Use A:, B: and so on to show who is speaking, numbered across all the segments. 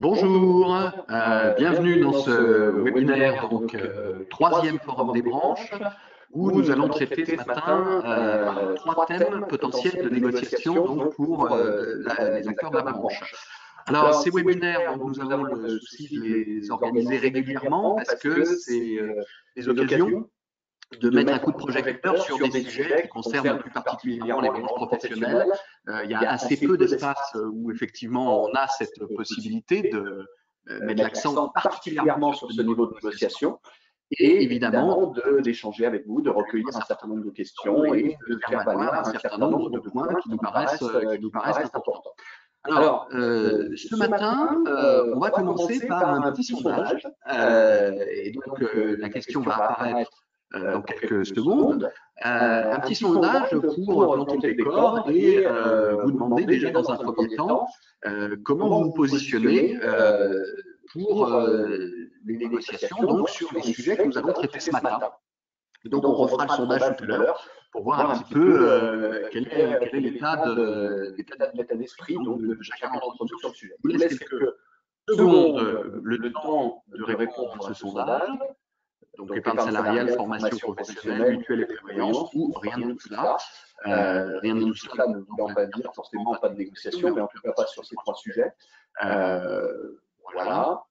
A: Bonjour, bienvenue dans ce webinaire, donc troisième forum des branches, où nous allons traiter ce matin trois thèmes potentiels de négociation donc pour les acteurs de la branche. Alors ces webinaires, donc, nous avons le souci de les organiser régulièrement parce que c'est des occasions de mettre un coup de projecteur sur des sujets qui concernent plus particulièrement les branches professionnelles. Il y a assez peu d'espace où effectivement on a cette possibilité de mettre l'accent particulièrement sur ce niveau de négociation et évidemment d'échanger avec vous, de recueillir un certain nombre de questions et de faire valoir un certain nombre de points qui nous paraissent importants. Alors, ce matin, on va commencer par un petit sondage. Et donc, la question va apparaître dans quelques secondes. Un petit sondage pour planter le décor et vous demander déjà dans un premier temps comment vous vous positionnez pour les négociations donc sur les sujets que nous allons traiter ce matin. Donc, on refera le sondage tout à l'heure pour voir un petit peu quel est l'état d'esprit de chacun d'entre nous sur le sujet. Je vous laisse quelques secondes le temps de répondre à ce sondage. Donc, épargne salariale, formation professionnelle, mutuelle et prévoyance, ou rien de tout cela. Rien de tout cela ne voulant pas dire forcément pas de négociation, mais en tout cas pas sur ces trois sujets. Voilà.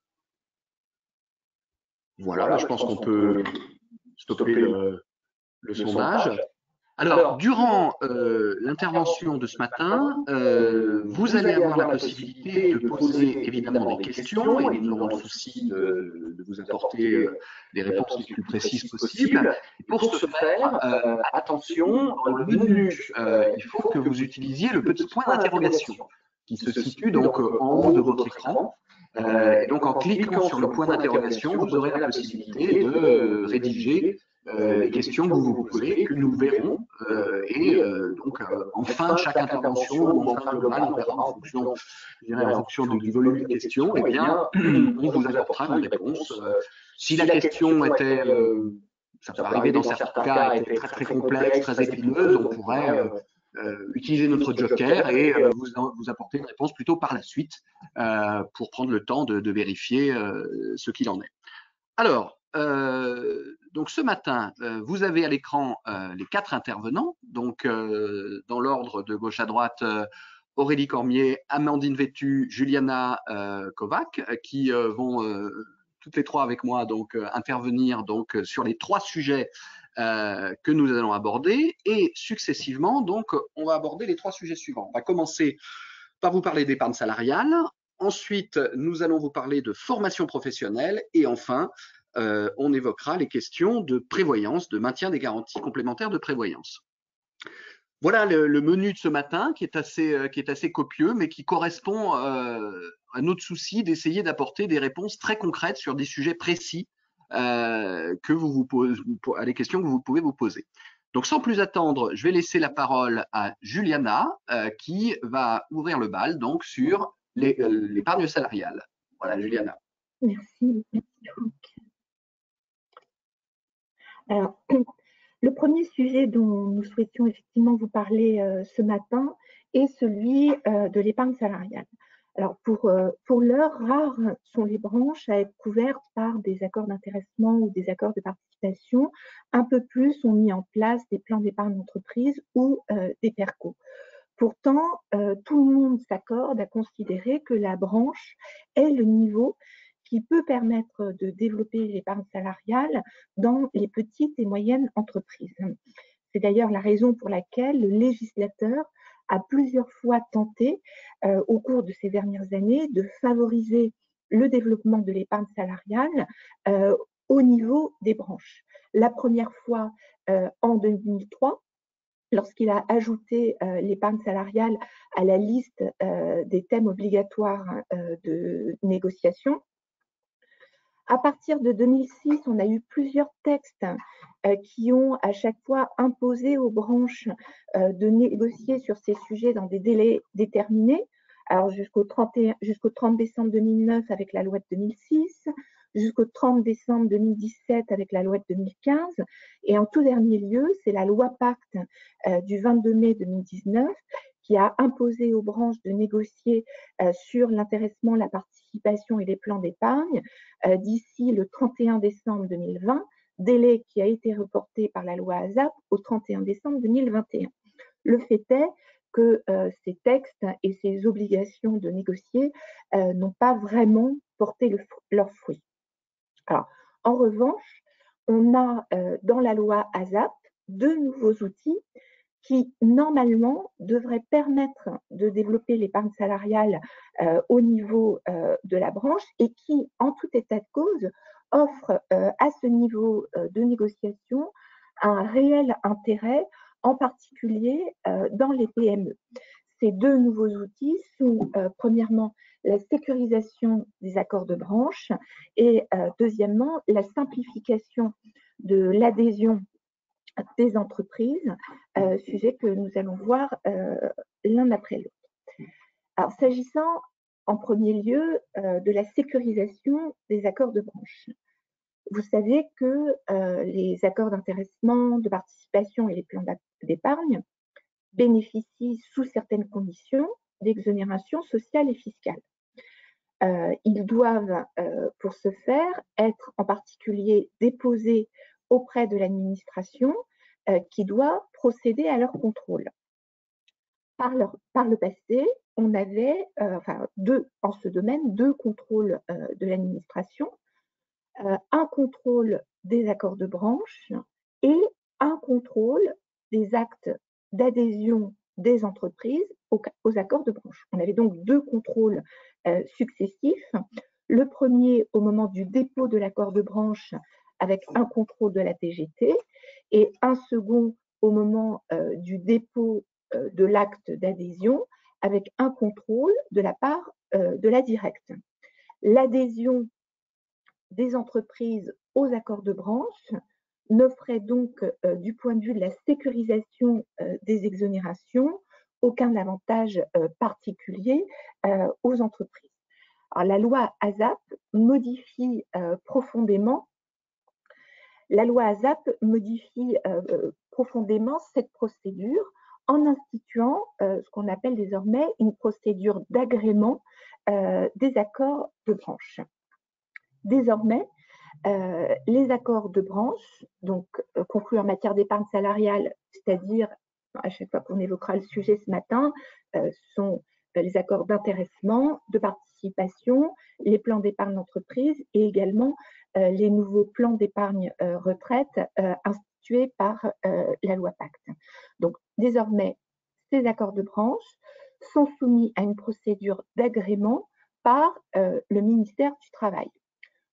A: Voilà, je pense qu'on peut stopper le sondage. Alors, durant l'intervention de ce matin, vous allez avoir la possibilité de poser évidemment des questions et nous aurons le souci de vous apporter des réponses les plus précises possibles. Et pour ce faire, attention, dans le menu, il faut que vous utilisiez le petit point d'interrogation qui se situe donc en haut de votre écran. Et donc, en cliquant sur le point d'interrogation, vous aurez la possibilité de rédiger les questions que vous vous posez, que nous verrons. Donc, en fin de chaque intervention ou en fin globale, on verra en fonction du volume de questions, eh bien, on vous apportera une réponse. Si la question était, ça peut arriver dans certains cas, était très, très complexe, très épineuse, on pourrait utiliser notre joker et vous apporter une réponse plutôt par la suite pour prendre le temps de vérifier ce qu'il en est. Alors, donc ce matin, vous avez à l'écran les quatre intervenants, donc dans l'ordre de gauche à droite, Aurélie Cormier, Amandine Vétu, Juliana Kovac, qui vont toutes les trois avec moi donc intervenir donc sur les trois sujets que nous allons aborder et successivement donc on va aborder les trois sujets suivants. On va commencer par vous parler d'épargne salariale, ensuite nous allons vous parler de formation professionnelle et enfin on évoquera les questions de prévoyance, de maintien des garanties complémentaires de prévoyance. Voilà le menu de ce matin qui est assez copieux, mais qui correspond à notre souci d'essayer d'apporter des réponses très concrètes sur des sujets précis à les questions que vous pouvez vous poser. Donc, sans plus attendre, je vais laisser la parole à Juliana qui va ouvrir le bal donc sur l'épargne salariale. Voilà, Juliana.
B: Merci Franck. Alors, le premier sujet dont nous souhaitions effectivement vous parler ce matin est celui de l'épargne salariale. Alors, pour l'heure, rares sont les branches à être couvertes par des accords d'intéressement ou des accords de participation. Un peu plus ont mis en place des plans d'épargne d'entreprise ou des PERCO. Pourtant, tout le monde s'accorde à considérer que la branche est le niveau qui peut permettre de développer l'épargne salariale dans les petites et moyennes entreprises. C'est d'ailleurs la raison pour laquelle le législateur a plusieurs fois tenté, au cours de ces dernières années, de favoriser le développement de l'épargne salariale au niveau des branches. La première fois en 2003, lorsqu'il a ajouté l'épargne salariale à la liste des thèmes obligatoires de négociation. À partir de 2006, on a eu plusieurs textes qui ont à chaque fois imposé aux branches de négocier sur ces sujets dans des délais déterminés. Alors jusqu'au 30 décembre 2009 avec la loi de 2006, jusqu'au 30 décembre 2017 avec la loi de 2015, et en tout dernier lieu, c'est la loi Pacte du 22 mai 2019 qui a imposé aux branches de négocier sur l'intéressement, la participation participation et les plans d'épargne d'ici le 31 décembre 2020, délai qui a été reporté par la loi ASAP au 31 décembre 2021. Le fait est que ces textes et ces obligations de négocier n'ont pas vraiment porté leurs fruits. Alors, en revanche, on a dans la loi ASAP deux nouveaux outils qui, normalement, devraient permettre de développer l'épargne salariale au niveau de la branche et qui, en tout état de cause, offrent à ce niveau de négociation un réel intérêt, en particulier dans les PME. Ces deux nouveaux outils sont, premièrement, la sécurisation des accords de branche et, deuxièmement, la simplification de l'adhésion des entreprises, sujet que nous allons voir l'un après l'autre. Alors, s'agissant en premier lieu de la sécurisation des accords de branche, vous savez que les accords d'intéressement, de participation et les plans d'épargne bénéficient sous certaines conditions d'exonération sociale et fiscale. Ils doivent, pour ce faire, être en particulier déposés auprès de l'administration qui doit procéder à leur contrôle. Par le passé, on avait en ce domaine deux contrôles de l'administration, un contrôle des accords de branche et un contrôle des actes d'adhésion des entreprises aux accords de branche. On avait donc deux contrôles successifs. Le premier au moment du dépôt de l'accord de branche avec un contrôle de la TGT et un second au moment du dépôt de l'acte d'adhésion avec un contrôle de la part de la directe. L'adhésion des entreprises aux accords de branche n'offrait donc, du point de vue de la sécurisation des exonérations, aucun avantage particulier aux entreprises. Alors, la loi ASAP modifie profondément cette procédure en instituant ce qu'on appelle désormais une procédure d'agrément des accords de branche. Désormais, les accords de branche, donc conclus en matière d'épargne salariale, c'est-à-dire, à chaque fois qu'on évoquera le sujet ce matin, sont les accords d'intéressement, de participation, les plans d'épargne d'entreprise et également les nouveaux plans d'épargne retraite institués par la loi Pacte. Donc, désormais, ces accords de branche sont soumis à une procédure d'agrément par le ministère du Travail.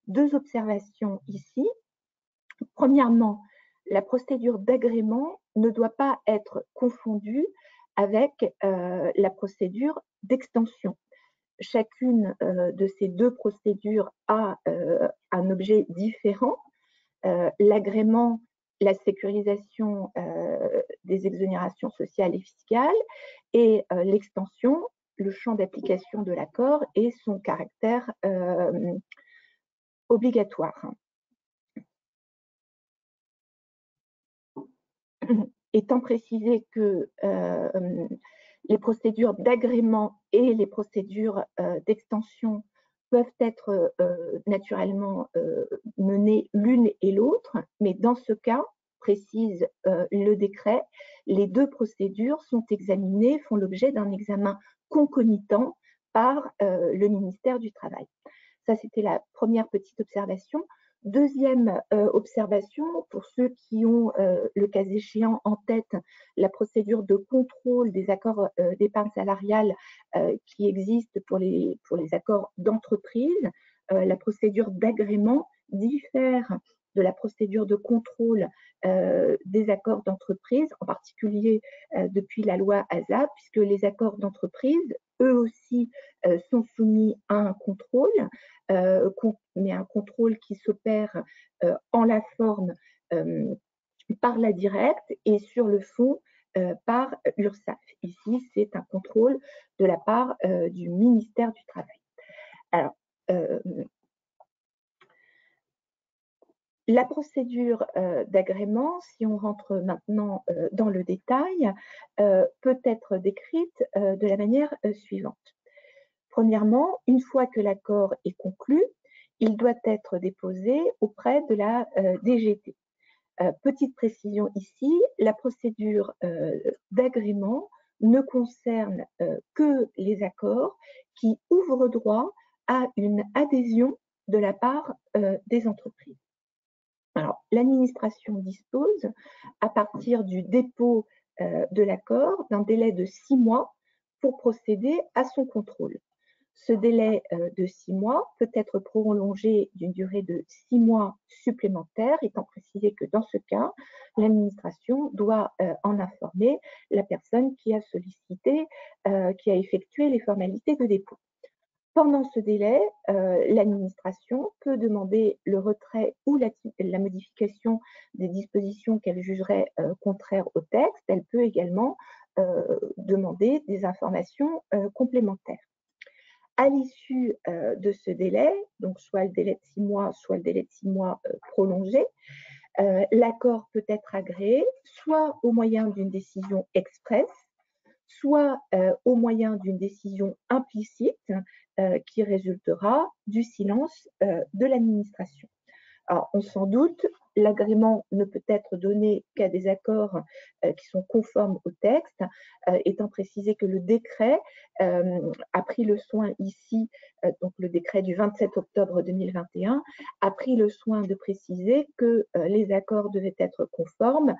B: Deux observations ici. Premièrement, la procédure d'agrément ne doit pas être confondue avec la procédure d'extension. Chacune de ces deux procédures a un objet différent. L'agrément, la sécurisation des exonérations sociales et fiscales, et l'extension, le champ d'application de l'accord et son caractère obligatoire. Étant précisé que les procédures d'agrément et les procédures d'extension peuvent être naturellement menées l'une et l'autre, mais dans ce cas, précise le décret, les deux procédures sont examinées, font l'objet d'un examen concomitant par le ministère du Travail. Ça, c'était la première petite observation. Deuxième observation, pour ceux qui ont le cas échéant en tête la procédure de contrôle des accords d'épargne salariale qui existe pour les accords d'entreprise, la procédure d'agrément diffère de la procédure de contrôle des accords d'entreprise, en particulier depuis la loi ASAP, puisque les accords d'entreprise, eux aussi, sont soumis à un contrôle, mais un contrôle qui s'opère en la forme par la directe et sur le fond par l'URSSAF. Ici, c'est un contrôle de la part du ministère du Travail. Alors, la procédure d'agrément, si on rentre maintenant dans le détail, peut être décrite de la manière suivante. Premièrement, une fois que l'accord est conclu, il doit être déposé auprès de la DGT. Petite précision ici, la procédure d'agrément ne concerne que les accords qui ouvrent droit à une adhésion de la part des entreprises. Alors, l'administration dispose, à partir du dépôt de l'accord, d'un délai de 6 mois pour procéder à son contrôle. Ce délai de 6 mois peut être prolongé d'une durée de 6 mois supplémentaires, étant précisé que dans ce cas, l'administration doit en informer la personne qui a sollicité, qui a effectué les formalités de dépôt. Pendant ce délai, l'administration peut demander le retrait ou la modification des dispositions qu'elle jugerait contraires au texte. Elle peut également demander des informations complémentaires. À l'issue de ce délai, donc soit le délai de 6 mois, soit le délai de 6 mois prolongé, l'accord peut être agréé soit au moyen d'une décision expresse, soit au moyen d'une décision implicite qui résultera du silence de l'administration. Alors, on s'en doute, l'agrément ne peut être donné qu'à des accords qui sont conformes au texte, étant précisé que le décret a pris le soin ici, donc le décret du 27 octobre 2021, a pris le soin de préciser que les accords devaient être conformes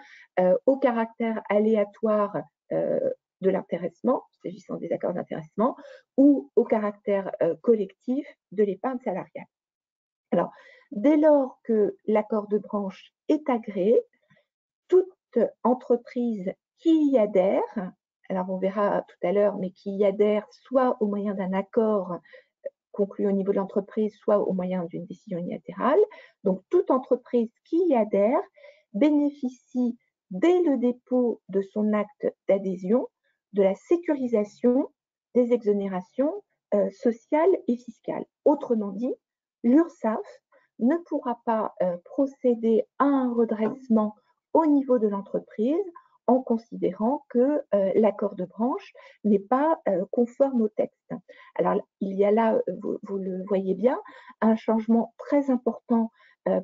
B: au caractère aléatoire de l'intéressement, s'agissant des accords d'intéressement, ou au caractère collectif de l'épargne salariale. Alors, dès lors que l'accord de branche est agréé, toute entreprise qui y adhère, alors on verra tout à l'heure, mais qui y adhère soit au moyen d'un accord conclu au niveau de l'entreprise, soit au moyen d'une décision unilatérale, donc toute entreprise qui y adhère bénéficie dès le dépôt de son acte d'adhésion de la sécurisation des exonérations sociales et fiscales. Autrement dit, l'URSSAF ne pourra pas procéder à un redressement au niveau de l'entreprise en considérant que l'accord de branche n'est pas conforme au texte. Alors, il y a là, vous le voyez bien, un changement très important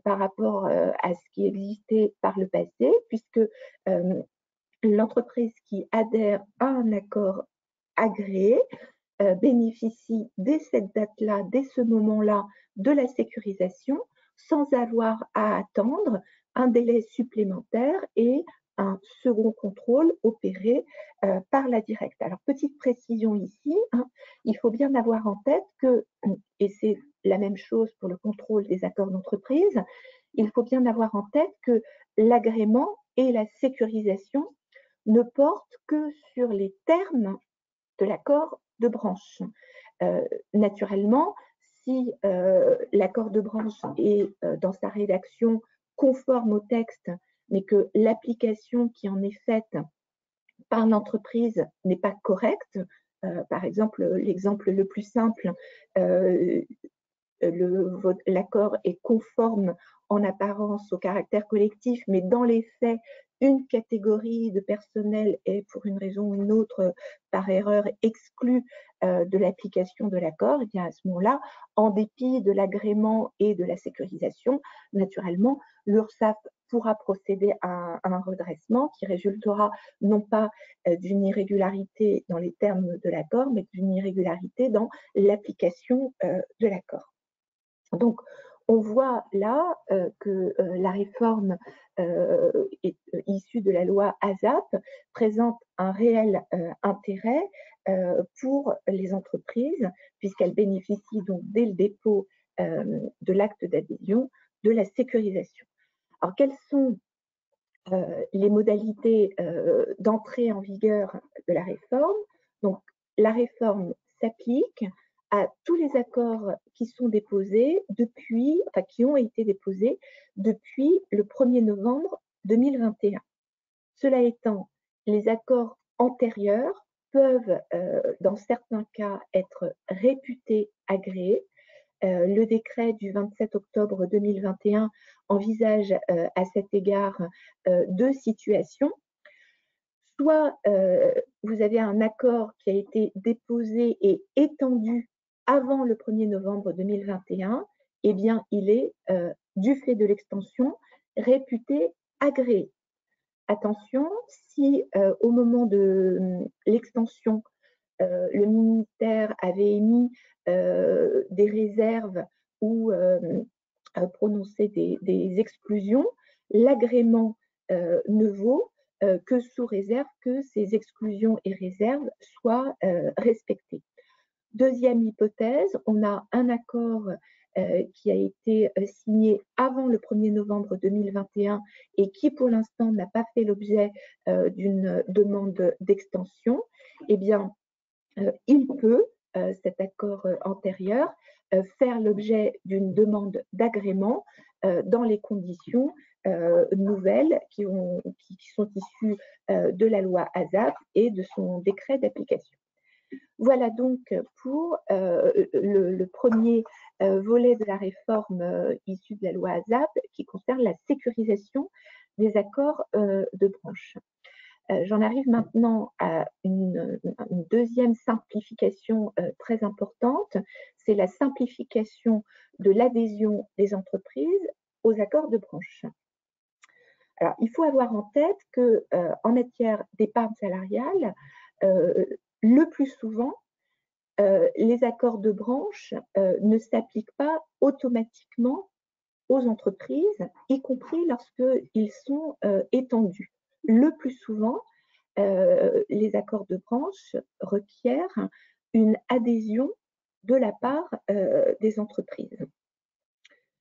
B: par rapport à ce qui existait par le passé, puisque l'entreprise qui adhère à un accord agréé bénéficie dès cette date-là, dès ce moment-là, de la sécurisation sans avoir à attendre un délai supplémentaire et un second contrôle opéré par la directe. Alors, petite précision ici, il faut bien avoir en tête que, et c'est la même chose pour le contrôle des accords d'entreprise, il faut bien avoir en tête que l'agrément et la sécurisation ne portent que sur les termes de l'accord de branche. Naturellement, si l'accord de branche est dans sa rédaction conforme au texte, mais que l'application qui en est faite par l'entreprise n'est pas correcte, par exemple, l'exemple le plus simple, l'accord est conforme en apparence au caractère collectif, mais dans les faits, une catégorie de personnel est, pour une raison ou une autre, par erreur, exclue de l'application de l'accord, et bien à ce moment-là, en dépit de l'agrément et de la sécurisation, naturellement, l'URSSAF pourra procéder à un redressement qui résultera non pas d'une irrégularité dans les termes de l'accord, mais d'une irrégularité dans l'application de l'accord. Donc, on voit là que la réforme issue de la loi ASAP présente un réel intérêt pour les entreprises, puisqu'elles bénéficient donc dès le dépôt de l'acte d'adhésion de la sécurisation. Alors, quelles sont les modalités d'entrée en vigueur de la réforme? Donc, la réforme s'applique à tous les accords qui sont déposés depuis, enfin qui ont été déposés depuis le 1er novembre 2021. Cela étant, les accords antérieurs peuvent, dans certains cas, être réputés agréés. Le décret du 27 octobre 2021 envisage à cet égard deux situations. Soit vous avez un accord qui a été déposé et étendu avant le 1er novembre 2021, eh bien, il est, du fait de l'extension, réputé agréé. Attention, si au moment de l'extension, le ministère avait émis des réserves ou prononcé des exclusions, l'agrément ne vaut que sous réserve que ces exclusions et réserves soient respectées. Deuxième hypothèse, on a un accord qui a été signé avant le 1er novembre 2021 et qui pour l'instant n'a pas fait l'objet d'une demande d'extension. Eh bien, il peut, cet accord antérieur, faire l'objet d'une demande d'agrément dans les conditions nouvelles qui sont issues de la loi ASAP et de son décret d'application. Voilà donc pour le premier volet de la réforme issue de la loi ASAP qui concerne la sécurisation des accords de branche. J'en arrive maintenant à une deuxième simplification très importante, c'est la simplification de l'adhésion des entreprises aux accords de branche. Alors, il faut avoir en tête qu'en matière d'épargne salariale, le plus souvent, les accords de branche ne s'appliquent pas automatiquement aux entreprises, y compris lorsqu'ils sont étendus. Le plus souvent, les accords de branche requièrent une adhésion de la part des entreprises.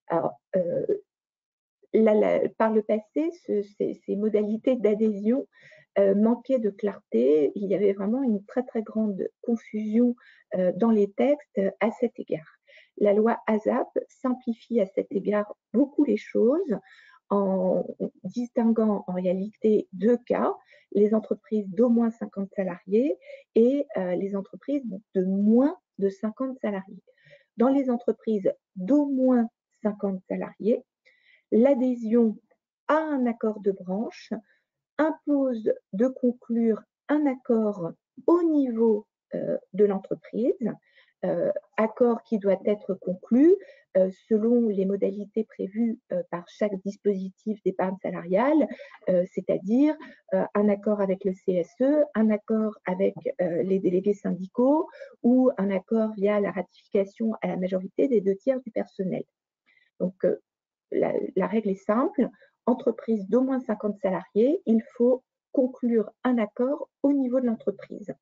B: Alors, par le passé, ces modalités d'adhésion manquaient de clarté. Il y avait vraiment une très très grande confusion dans les textes à cet égard. La loi ASAP simplifie à cet égard beaucoup les choses en distinguant en réalité deux cas, les entreprises d'au moins 50 salariés et les entreprises de moins de 50 salariés. Dans les entreprises d'au moins 50 salariés, l'adhésion à un accord de branche impose de conclure un accord au niveau de l'entreprise, accord qui doit être conclu selon les modalités prévues par chaque dispositif d'épargne salariale, c'est-à-dire un accord avec le CSE, un accord avec les délégués syndicaux ou un accord via la ratification à la majorité des 2/3 du personnel. Donc, la règle est simple, entreprise d'au moins 50 salariés, il faut conclure un accord au niveau de l'entreprise.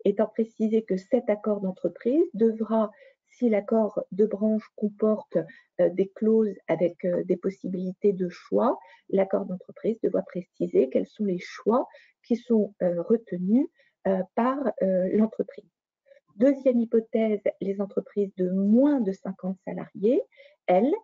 B: Étant précisé que cet accord d'entreprise devra, si l'accord de branche comporte des clauses avec des possibilités de choix, l'accord d'entreprise devra préciser quels sont les choix qui sont retenus par l'entreprise. Deuxième hypothèse, les entreprises de moins de 50 salariés, elles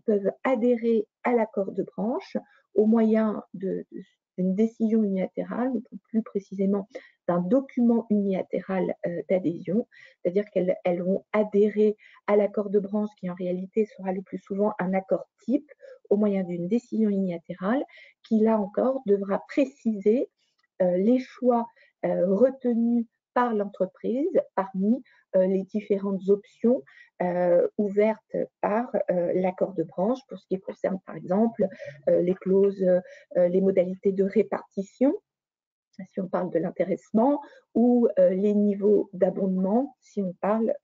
B: peuvent adhérer à l'accord de branche au moyen d'une décision unilatérale, ou plus précisément d'un document unilatéral d'adhésion, c'est-à-dire qu'elles vont adhérer à l'accord de branche qui en réalité sera le plus souvent un accord type au moyen d'une décision unilatérale qui là encore devra préciser les choix retenus par l'entreprise parmi les différentes options ouvertes par l'accord de branche pour ce qui concerne par exemple les clauses, les modalités de répartition, si on parle de l'intéressement, ou les niveaux d'abondement, si on parle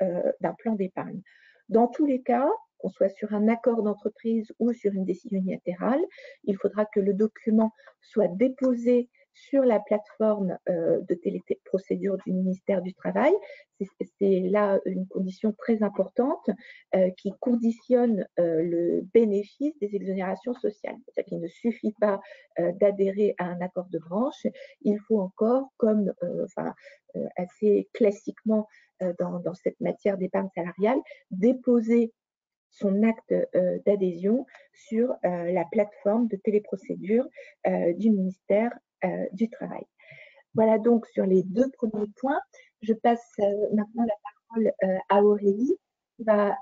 B: d'un plan d'épargne. Dans tous les cas, qu'on soit sur un accord d'entreprise ou sur une décision unilatérale, il faudra que le document soit déposé sur la plateforme de téléprocédure du ministère du Travail. C'est là une condition très importante qui conditionne le bénéfice des exonérations sociales. C'est-à-dire qu'il ne suffit pas d'adhérer à un accord de branche, il faut encore, comme assez classiquement dans cette matière d'épargne salariale, déposer son acte d'adhésion sur la plateforme de téléprocédure du ministère du Travail. Voilà donc sur les deux premiers points. Je passe maintenant la parole à Aurélie qui va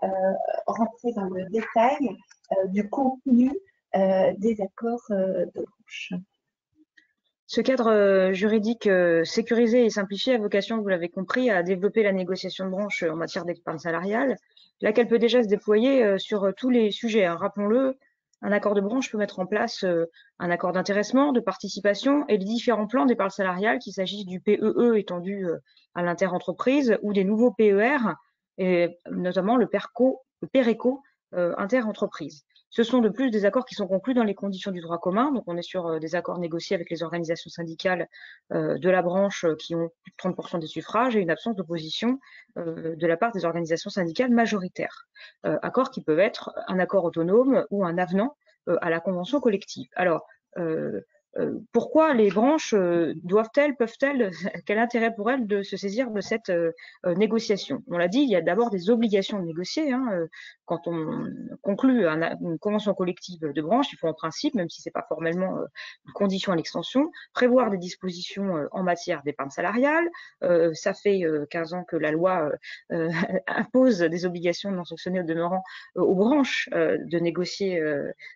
B: rentrer dans le détail du contenu des accords de branche.
C: Ce cadre juridique sécurisé et simplifié a vocation, vous l'avez compris, à développer la négociation de branche en matière d'épargne salariale, laquelle peut déjà se déployer sur tous les sujets. Rappelons-le, un accord de branche peut mettre en place un accord d'intéressement, de participation et les différents plans d'épargne salariale, qu'il s'agisse du PEE étendu à l'interentreprise ou des nouveaux PER, et notamment le PERECO interentreprise. Ce sont de plus des accords qui sont conclus dans les conditions du droit commun. Donc, on est sur des accords négociés avec les organisations syndicales de la branche qui ont plus de 30% des suffrages et une absence d'opposition de la part des organisations syndicales majoritaires. Accords qui peuvent être un accord autonome ou un avenant à la convention collective. Alors, pourquoi les branches doivent-elles, peuvent-elles, quel intérêt pour elles de se saisir de cette négociation? On l'a dit, il y a d'abord des obligations de négocier. Quand on conclut une convention collective de branche, il faut en principe, même si ce n'est pas formellement une condition à l'extension, prévoir des dispositions en matière d'épargne salariale. Ça fait 15 ans que la loi impose des obligations non sanctionnées au demeurant aux branches de négocier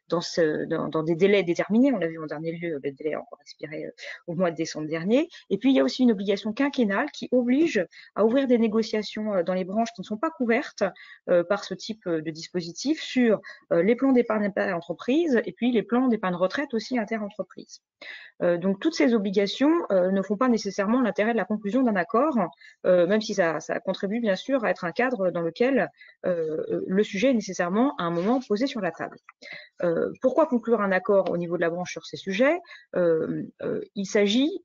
C: dans des délais déterminés. On l'a vu en dernier lieu, le délai a encore expiré au mois de décembre dernier. Et puis, il y a aussi une obligation quinquennale qui oblige à ouvrir des négociations dans les branches qui ne sont pas couvertes par ce type de dispositif sur les plans d'épargne inter-entreprise et puis les plans d'épargne retraite aussi inter-entreprise. Donc, toutes ces obligations ne font pas nécessairement l'intérêt de la conclusion d'un accord, même si ça contribue bien sûr à être un cadre dans lequel le sujet est nécessairement à un moment posé sur la table. Pourquoi conclure un accord au niveau de la branche sur ces sujets? Il s'agit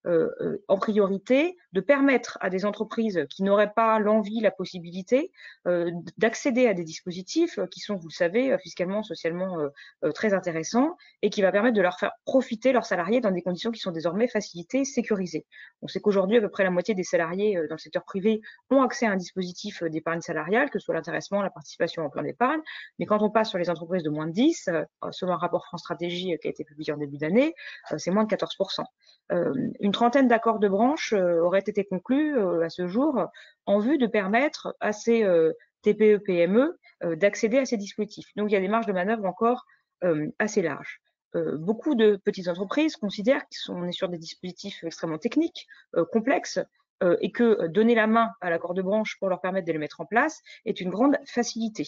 C: en priorité de permettre à des entreprises qui n'auraient pas l'envie, la possibilité d'accéder à des dispositifs qui sont, vous le savez, fiscalement, socialement très intéressants et qui va permettre de leur faire profiter leurs salariés dans des conditions qui sont désormais facilitées, sécurisées. On sait qu'aujourd'hui, à peu près la moitié des salariés dans le secteur privé ont accès à un dispositif d'épargne salariale, que ce soit l'intéressement, la participation en plan d'épargne, mais quand on passe sur les entreprises de moins de 10, selon un rapport France Stratégie qui a été publié en début d'année, c'est moins de 14%. Une trentaine d'accords de branche auraient été conclus à ce jour en vue de permettre à ces TPE-PME d'accéder à ces dispositifs. Donc, il y a des marges de manœuvre encore assez larges. Beaucoup de petites entreprises considèrent qu'on est sur des dispositifs extrêmement techniques, complexes, et que donner la main à l'accord de branche pour leur permettre de les mettre en place est une grande facilité.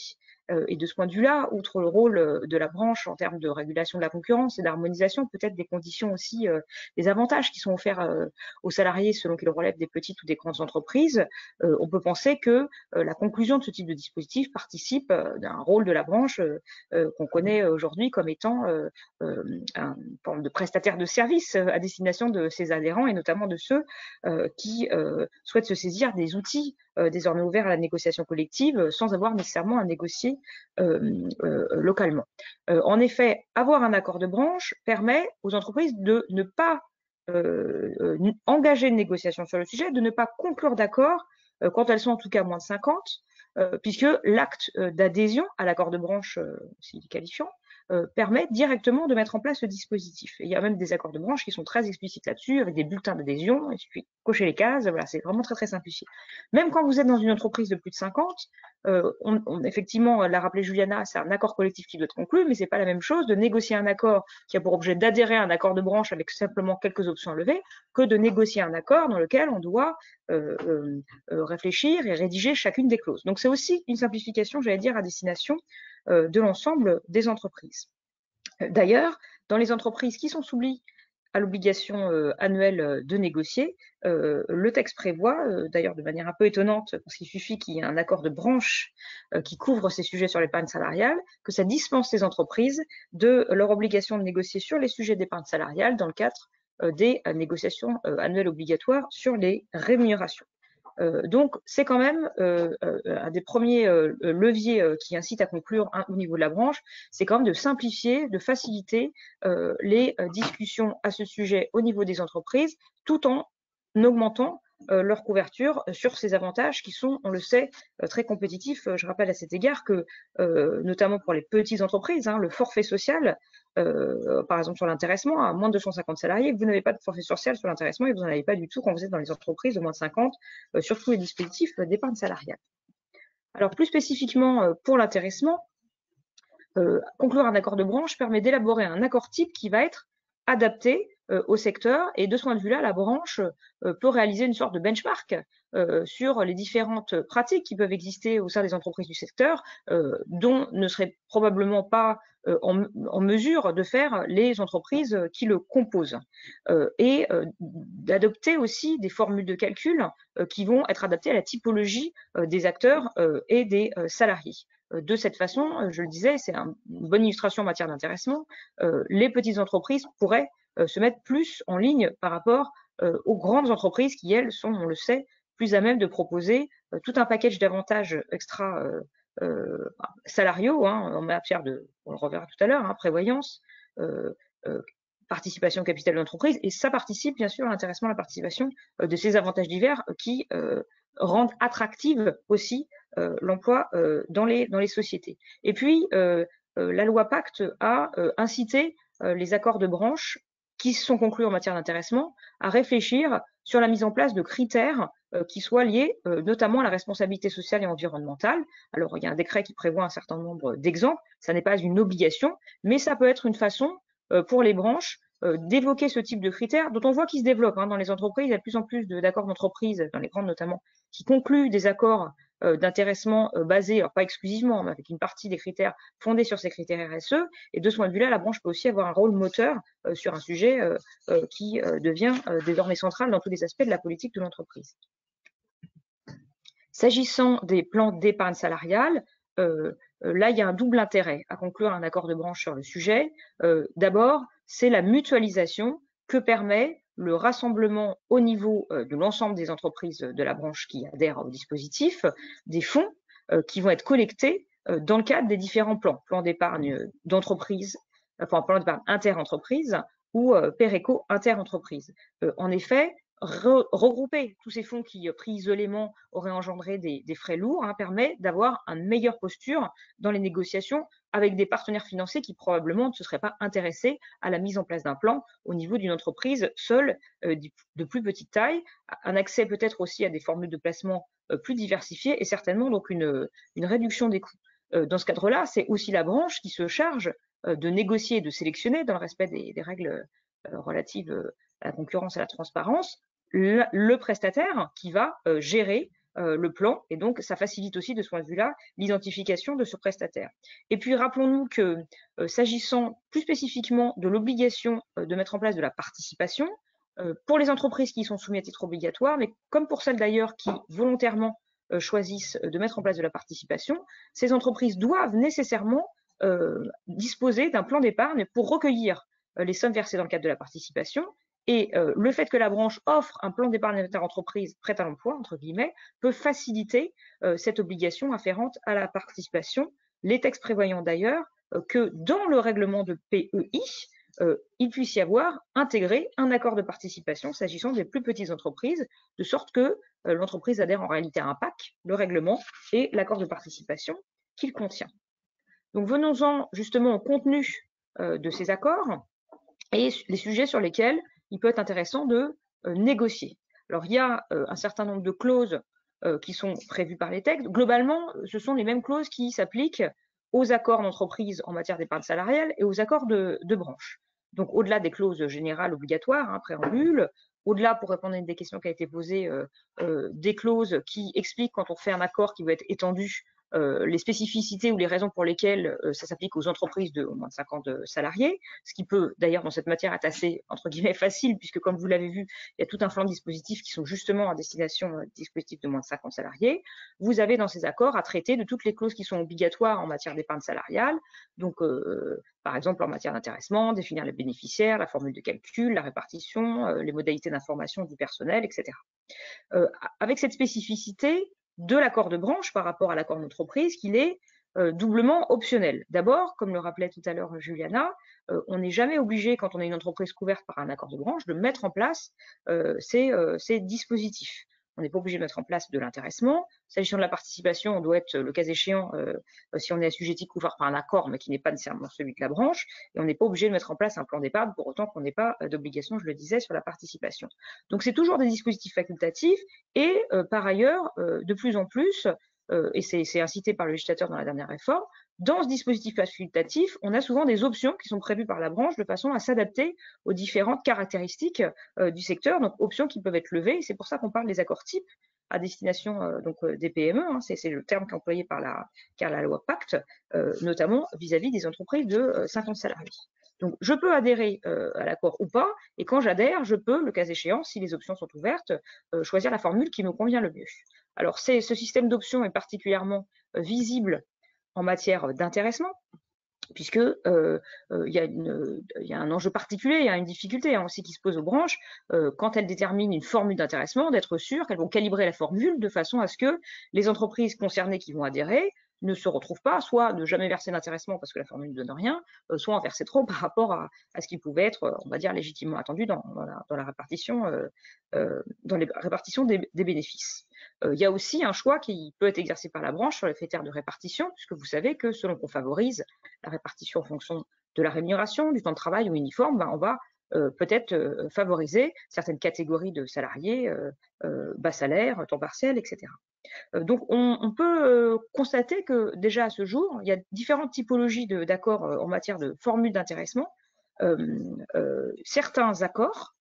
C: Et de ce point de vue-là, outre le rôle de la branche en termes de régulation de la concurrence et d'harmonisation, peut-être des conditions aussi, des avantages qui sont offerts aux salariés selon qu'ils relèvent des petites ou des grandes entreprises, on peut penser que la conclusion de ce type de dispositif participe d'un rôle de la branche qu'on connaît aujourd'hui comme étant une forme de prestataire de service à destination de ses adhérents et notamment de ceux qui souhaitent se saisir des outils désormais ouverts à la négociation collective sans avoir nécessairement à négocier localement. En effet, avoir un accord de branche permet aux entreprises de ne pas engager une négociation sur le sujet, de ne pas conclure d'accord quand elles sont en tout cas moins de 50, puisque l'acte d'adhésion à l'accord de branche, s'il est qualifiant, permet directement de mettre en place le dispositif. Et il y a même des accords de branche qui sont très explicites là-dessus, avec des bulletins d'adhésion, il suffit de cocher les cases, voilà, c'est vraiment très très simplifié. Même quand vous êtes dans une entreprise de plus de 50, effectivement, l'a rappelé Juliana, c'est un accord collectif qui doit être conclu, mais c'est pas la même chose de négocier un accord qui a pour objet d'adhérer à un accord de branche avec simplement quelques options levées, que de négocier un accord dans lequel on doit réfléchir et rédiger chacune des clauses. Donc c'est aussi une simplification, j'allais dire, à destination de l'ensemble des entreprises. D'ailleurs, dans les entreprises qui sont soumises à l'obligation annuelle de négocier, le texte prévoit, d'ailleurs de manière un peu étonnante, parce qu'il suffit qu'il y ait un accord de branche qui couvre ces sujets sur l'épargne salariale, que ça dispense les entreprises de leur obligation de négocier sur les sujets d'épargne salariale dans le cadre des négociations annuelles obligatoires sur les rémunérations. Donc, c'est quand même un des premiers leviers qui incite à conclure au niveau de la branche, c'est quand même de simplifier, de faciliter les discussions à ce sujet au niveau des entreprises, tout en augmentant leur couverture sur ces avantages qui sont, on le sait, très compétitifs. Je rappelle à cet égard que, notamment pour les petites entreprises, le forfait social, par exemple sur l'intéressement, à moins de 250 salariés, vous n'avez pas de forfait social sur l'intéressement et vous n'en avez pas du tout quand vous êtes dans les entreprises de moins de 50, sur tous les dispositifs d'épargne salariale. Alors plus spécifiquement pour l'intéressement, conclure un accord de branche permet d'élaborer un accord type qui va être adapté au secteur. Et de ce point de vue-là, la branche peut réaliser une sorte de benchmark sur les différentes pratiques qui peuvent exister au sein des entreprises du secteur, dont ne seraient probablement pas en mesure de faire les entreprises qui le composent, et d'adopter aussi des formules de calcul qui vont être adaptées à la typologie des acteurs et des salariés. De cette façon, je le disais, c'est une bonne illustration en matière d'intéressement, les petites entreprises pourraient se mettre plus en ligne par rapport aux grandes entreprises qui, elles, sont, on le sait, plus à même de proposer tout un package d'avantages extra salariaux, en matière de, on le reverra tout à l'heure, prévoyance, participation au capital de l'entreprise, et ça participe bien sûr à l'intéressement, à la participation de ces avantages divers qui rendent attractive aussi l'emploi dans les sociétés. Et puis, la loi Pacte a incité les accords de branche qui sont conclus en matière d'intéressement à réfléchir sur la mise en place de critères qui soient liés notamment à la responsabilité sociale et environnementale. Alors, il y a un décret qui prévoit un certain nombre d'exemples, ça n'est pas une obligation, mais ça peut être une façon pour les branches d'évoquer ce type de critères dont on voit qu'ils se développent dans les entreprises. Il y a de plus en plus d'accords d'entreprise, dans les grandes notamment, qui concluent des accords d'intéressement basés, alors pas exclusivement, mais avec une partie des critères fondés sur ces critères RSE. Et de ce point de vue-là, la branche peut aussi avoir un rôle moteur sur un sujet qui devient désormais central dans tous les aspects de la politique de l'entreprise. S'agissant des plans d'épargne salariale, là, il y a un double intérêt à conclure un accord de branche sur le sujet. D'abord, c'est la mutualisation que permet le rassemblement au niveau de l'ensemble des entreprises de la branche qui adhèrent au dispositif, des fonds qui vont être collectés dans le cadre des différents plans d'épargne d'entreprise, enfin plan d'épargne inter-entreprise ou Péréco inter-entreprise. En effet, regrouper tous ces fonds qui, pris isolément, auraient engendré des frais lourds, permet d'avoir une meilleure posture dans les négociations avec des partenaires financiers qui probablement ne se seraient pas intéressés à la mise en place d'un plan au niveau d'une entreprise seule de plus petite taille, un accès peut-être aussi à des formules de placement plus diversifiées et certainement donc une réduction des coûts. Dans ce cadre-là, c'est aussi la branche qui se charge de négocier et de sélectionner, dans le respect des règles relatives à la concurrence et à la transparence, le prestataire qui va gérer le plan, et donc ça facilite aussi de ce point de vue-là l'identification de ce prestataire. Et puis rappelons-nous que s'agissant plus spécifiquement de l'obligation de mettre en place de la participation, pour les entreprises qui sont soumises à titre obligatoire, mais comme pour celles d'ailleurs qui volontairement choisissent de mettre en place de la participation, ces entreprises doivent nécessairement disposer d'un plan d'épargne pour recueillir les sommes versées dans le cadre de la participation. Et le fait que la branche offre un plan d'épargne inter-entreprise prêt à l'emploi, entre guillemets, peut faciliter cette obligation afférente à la participation. Les textes prévoyant d'ailleurs que dans le règlement de PEI, il puisse y avoir intégré un accord de participation s'agissant des plus petites entreprises, de sorte que l'entreprise adhère en réalité à un PAC, le règlement et l'accord de participation qu'il contient. Donc venons-en justement au contenu de ces accords et les sujets sur lesquels il peut être intéressant de négocier. Alors, il y a un certain nombre de clauses qui sont prévues par les textes. Globalement, ce sont les mêmes clauses qui s'appliquent aux accords d'entreprise en matière d'épargne salariale et aux accords de branche. Donc, au-delà des clauses générales obligatoires, préambule, au-delà, pour répondre à une des questions qui a été posée, des clauses qui expliquent quand on fait un accord qui veut être étendu, les spécificités ou les raisons pour lesquelles ça s'applique aux entreprises de au moins de 50 salariés, ce qui peut d'ailleurs dans cette matière être assez, entre guillemets, facile, puisque comme vous l'avez vu, il y a tout un flanc de dispositifs qui sont justement à destination des dispositifs de moins de 50 salariés. Vous avez dans ces accords à traiter de toutes les clauses qui sont obligatoires en matière d'épargne salariale, donc par exemple en matière d'intéressement, définir les bénéficiaires, la formule de calcul, la répartition, les modalités d'information du personnel, etc. Avec cette spécificité de l'accord de branche par rapport à l'accord d'entreprise, qu'il est doublement optionnel. D'abord, comme le rappelait tout à l'heure Juliana, on n'est jamais obligé, quand on a une entreprise couverte par un accord de branche, de mettre en place ces dispositifs. On n'est pas obligé de mettre en place de l'intéressement. S'agissant de la participation, on doit être, le cas échéant, si on est assujetti couvert par un accord, mais qui n'est pas nécessairement celui de la branche, et on n'est pas obligé de mettre en place un plan d'épargne pour autant qu'on n'ait pas d'obligation, je le disais, sur la participation. Donc c'est toujours des dispositifs facultatifs, et par ailleurs, de plus en plus, et c'est incité par le législateur dans la dernière réforme, dans ce dispositif facultatif, on a souvent des options qui sont prévues par la branche de façon à s'adapter aux différentes caractéristiques du secteur, donc options qui peuvent être levées. C'est pour ça qu'on parle des accords types à destination des PME, hein, c'est le terme qui est employé par la loi Pacte, notamment vis-à-vis des entreprises de 50 salariés. Donc, je peux adhérer à l'accord ou pas, et quand j'adhère, je peux, le cas échéant, si les options sont ouvertes, choisir la formule qui me convient le mieux. Alors, ce système d'options est particulièrement visible en matière d'intéressement, puisque il y a un enjeu particulier, il y a une difficulté aussi qui se pose aux branches quand elles déterminent une formule d'intéressement, d'être sûres qu'elles vont calibrer la formule de façon à ce que les entreprises concernées qui vont adhérer ne se retrouvent pas, soit ne jamais verser d'intéressement parce que la formule ne donne rien, soit en verser trop par rapport à ce qui pouvait être, on va dire, légitimement attendu dans la répartition, dans les répartitions des bénéfices. Il y a aussi un choix qui peut être exercé par la branche sur les critères de répartition, puisque vous savez que selon qu'on favorise la répartition en fonction de la rémunération, du temps de travail ou uniforme, on va peut-être favoriser certaines catégories de salariés, bas salaire, temps partiel, etc. Donc, on peut constater que déjà à ce jour, il y a différentes typologies d'accords en matière de formule d'intéressement. Certains accords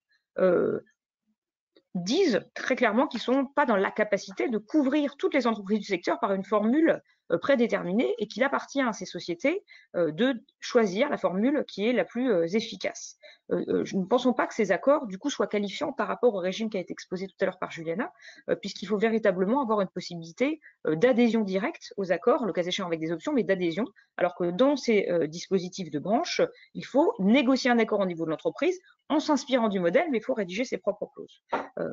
C: disent très clairement qu'ils ne sont pas dans la capacité de couvrir toutes les entreprises du secteur par une formule prédéterminée et qu'il appartient à ces sociétés de choisir la formule qui est la plus efficace. Nous ne pensons pas que ces accords, du coup, soient qualifiants par rapport au régime qui a été exposé tout à l'heure par Juliana, puisqu'il faut véritablement avoir une possibilité d'adhésion directe aux accords, le cas échéant avec des options, mais d'adhésion, alors que dans ces dispositifs de branche, il faut négocier un accord au niveau de l'entreprise en s'inspirant du modèle, mais il faut rédiger ses propres clauses.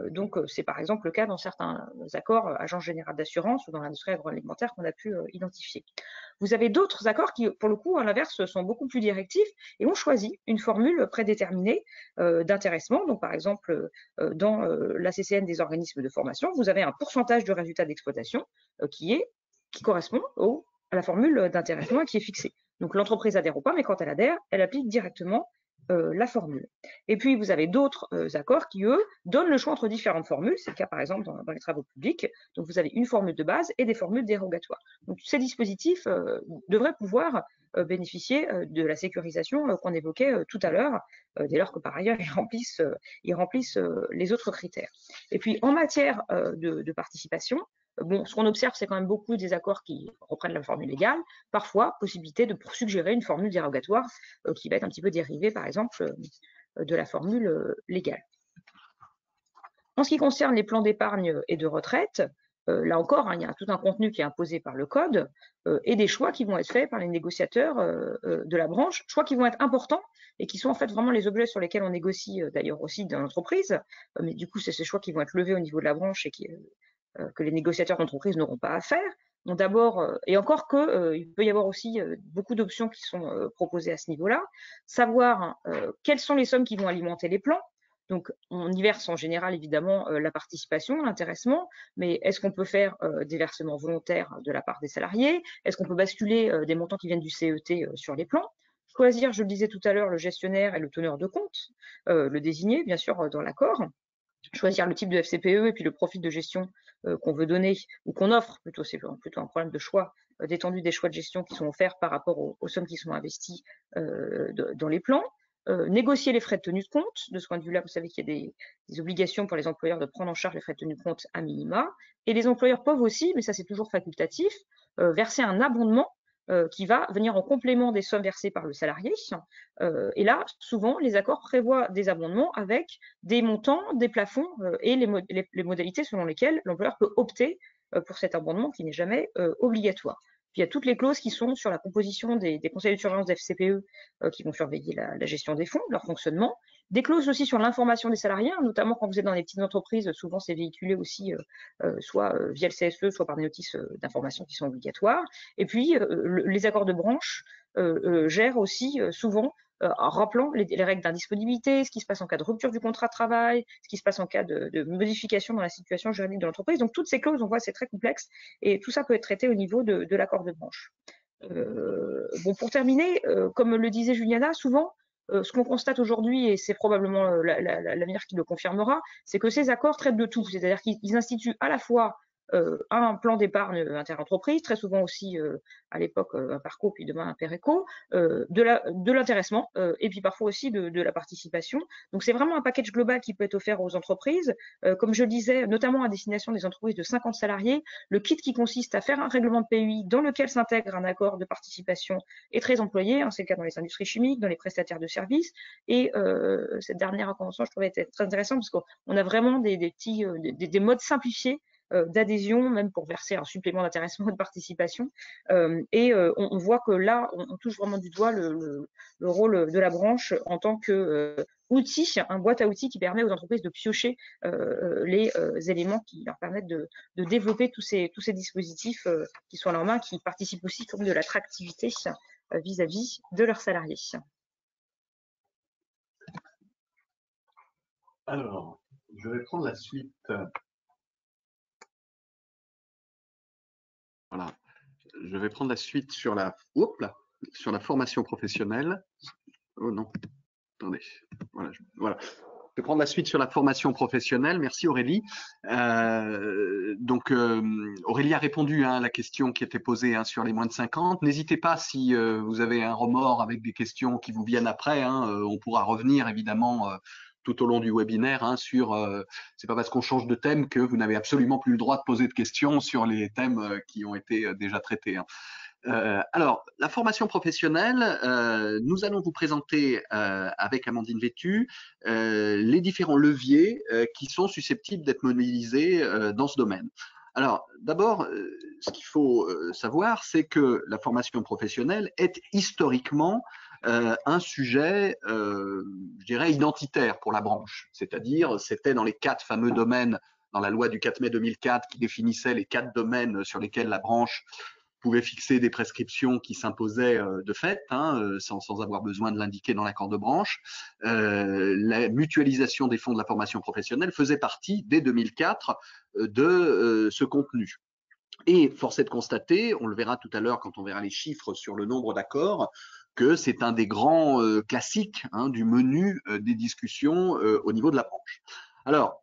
C: Donc, c'est par exemple le cas dans certains accords Agence Générale d'Assurance ou dans l'industrie agroalimentaire qu'on a pu identifier. Vous avez d'autres accords qui, pour le coup, à l'inverse, sont beaucoup plus directifs et ont choisi une formule prédéterminée d'intéressement. Donc, par exemple, dans la CCN des organismes de formation, vous avez un pourcentage de résultat d'exploitation qui correspond à la formule d'intéressement qui est fixée. Donc, l'entreprise adhère ou pas, mais quand elle adhère, elle applique directement la formule. Et puis, vous avez d'autres accords qui, eux, donnent le choix entre différentes formules. C'est le cas, par exemple, dans les travaux publics. Donc, vous avez une formule de base et des formules dérogatoires. Donc, ces dispositifs devraient pouvoir bénéficier de la sécurisation qu'on évoquait tout à l'heure, dès lors que, par ailleurs, ils remplissent les autres critères. Et puis, en matière de participation, bon, ce qu'on observe, c'est quand même beaucoup des accords qui reprennent la formule légale, parfois possibilité de suggérer une formule dérogatoire qui va être un petit peu dérivée, par exemple, de la formule légale. En ce qui concerne les plans d'épargne et de retraite, là encore, il y a tout un contenu qui est imposé par le code et des choix qui vont être faits par les négociateurs de la branche, choix qui vont être importants et qui sont en fait vraiment les objets sur lesquels on négocie d'ailleurs aussi dans l'entreprise, mais du coup, c'est ces choix qui vont être levés au niveau de la branche et que les négociateurs d'entreprise n'auront pas à faire. Donc d'abord, et encore il peut y avoir aussi beaucoup d'options qui sont proposées à ce niveau-là, savoir quelles sont les sommes qui vont alimenter les plans. Donc on y verse en général évidemment la participation, l'intéressement, mais est-ce qu'on peut faire des versements volontaires de la part des salariés? Est-ce qu'on peut basculer des montants qui viennent du CET sur les plans? Choisir, je le disais tout à l'heure, le gestionnaire et le teneur de compte, le désigner bien sûr dans l'accord. Choisir le type de FCPE et puis le profil de gestion qu'on veut donner ou qu'on offre, plutôt c'est plutôt un problème de choix, d'étendue des choix de gestion qui sont offerts par rapport aux sommes qui sont investies dans les plans. Négocier les frais de tenue de compte. De ce point de vue-là, vous savez qu'il y a des obligations pour les employeurs de prendre en charge les frais de tenue de compte à minima. Et les employeurs peuvent aussi, mais ça c'est toujours facultatif, verser un abondement qui va venir en complément des sommes versées par le salarié. Et là, souvent, les accords prévoient des abondements avec des montants, des plafonds et les modalités selon lesquelles l'employeur peut opter pour cet abondement qui n'est jamais obligatoire. Puis il y a toutes les clauses qui sont sur la composition des conseils de surveillance d'FCPE qui vont surveiller la gestion des fonds, leur fonctionnement. Des clauses aussi sur l'information des salariés, notamment quand vous êtes dans les petites entreprises, souvent c'est véhiculé aussi soit via le CSE, soit par des notices d'information qui sont obligatoires. Et puis les accords de branche gèrent aussi souvent en rappelant les règles d'indisponibilité, ce qui se passe en cas de rupture du contrat de travail, ce qui se passe en cas de modification dans la situation juridique de l'entreprise. Donc toutes ces clauses, on voit, c'est très complexe et tout ça peut être traité au niveau de l'accord de branche. Bon, pour terminer, comme le disait Juliana, souvent, ce qu'on constate aujourd'hui, et c'est probablement l'avenir qui le confirmera, c'est que ces accords traitent de tout, c'est-à-dire qu'ils instituent à la fois un plan d'épargne interentreprise, très souvent aussi à l'époque un Parco, puis demain un Péréco, de l'intéressement et puis parfois aussi de la participation. Donc c'est vraiment un package global qui peut être offert aux entreprises. Comme je le disais, notamment à destination des entreprises de 50 salariés, le kit qui consiste à faire un règlement de PEI dans lequel s'intègre un accord de participation est très employé. Hein, c'est le cas dans les industries chimiques, dans les prestataires de services. Et cette dernière convention, je trouvais être très intéressante parce qu'on a vraiment des modes simplifiés d'adhésion, même pour verser un supplément d'intéressement et de participation. On voit que là, on touche vraiment du doigt le rôle de la branche en tant que outil, un boîte à outils qui permet aux entreprises de piocher les éléments qui leur permettent de développer tous ces dispositifs qui sont à leur main, qui participent aussi comme de l'attractivité vis-à-vis de leurs salariés.
A: Alors, je vais prendre la suite. Voilà. Je vais prendre la suite sur la formation professionnelle. Oh non, attendez. Voilà. Je vais prendre la suite sur la formation professionnelle. Merci Aurélie. Aurélie a répondu à la question qui était posée sur les moins de 50. N'hésitez pas si vous avez un remords avec des questions qui vous viennent après. On pourra revenir évidemment tout au long du webinaire sur c'est pas parce qu'on change de thème que vous n'avez absolument plus le droit de poser de questions sur les thèmes qui ont été déjà traités. Alors, la formation professionnelle, nous allons vous présenter avec Amandine Vétu les différents leviers qui sont susceptibles d'être mobilisés dans ce domaine. Alors, d'abord, ce qu'il faut savoir, c'est que la formation professionnelle est historiquement un sujet, je dirais, identitaire pour la branche. C'est-à-dire, c'était dans les 4 fameux domaines, dans la loi du 4 mai 2004, qui définissait les 4 domaines sur lesquels la branche pouvait fixer des prescriptions qui s'imposaient de fait, sans avoir besoin de l'indiquer dans l'accord de branche. La mutualisation des fonds de la formation professionnelle faisait partie, dès 2004, de ce contenu. Et force est de constater, on le verra tout à l'heure quand on verra les chiffres sur le nombre d'accords, que c'est un des grands classiques du menu des discussions au niveau de la branche. Alors,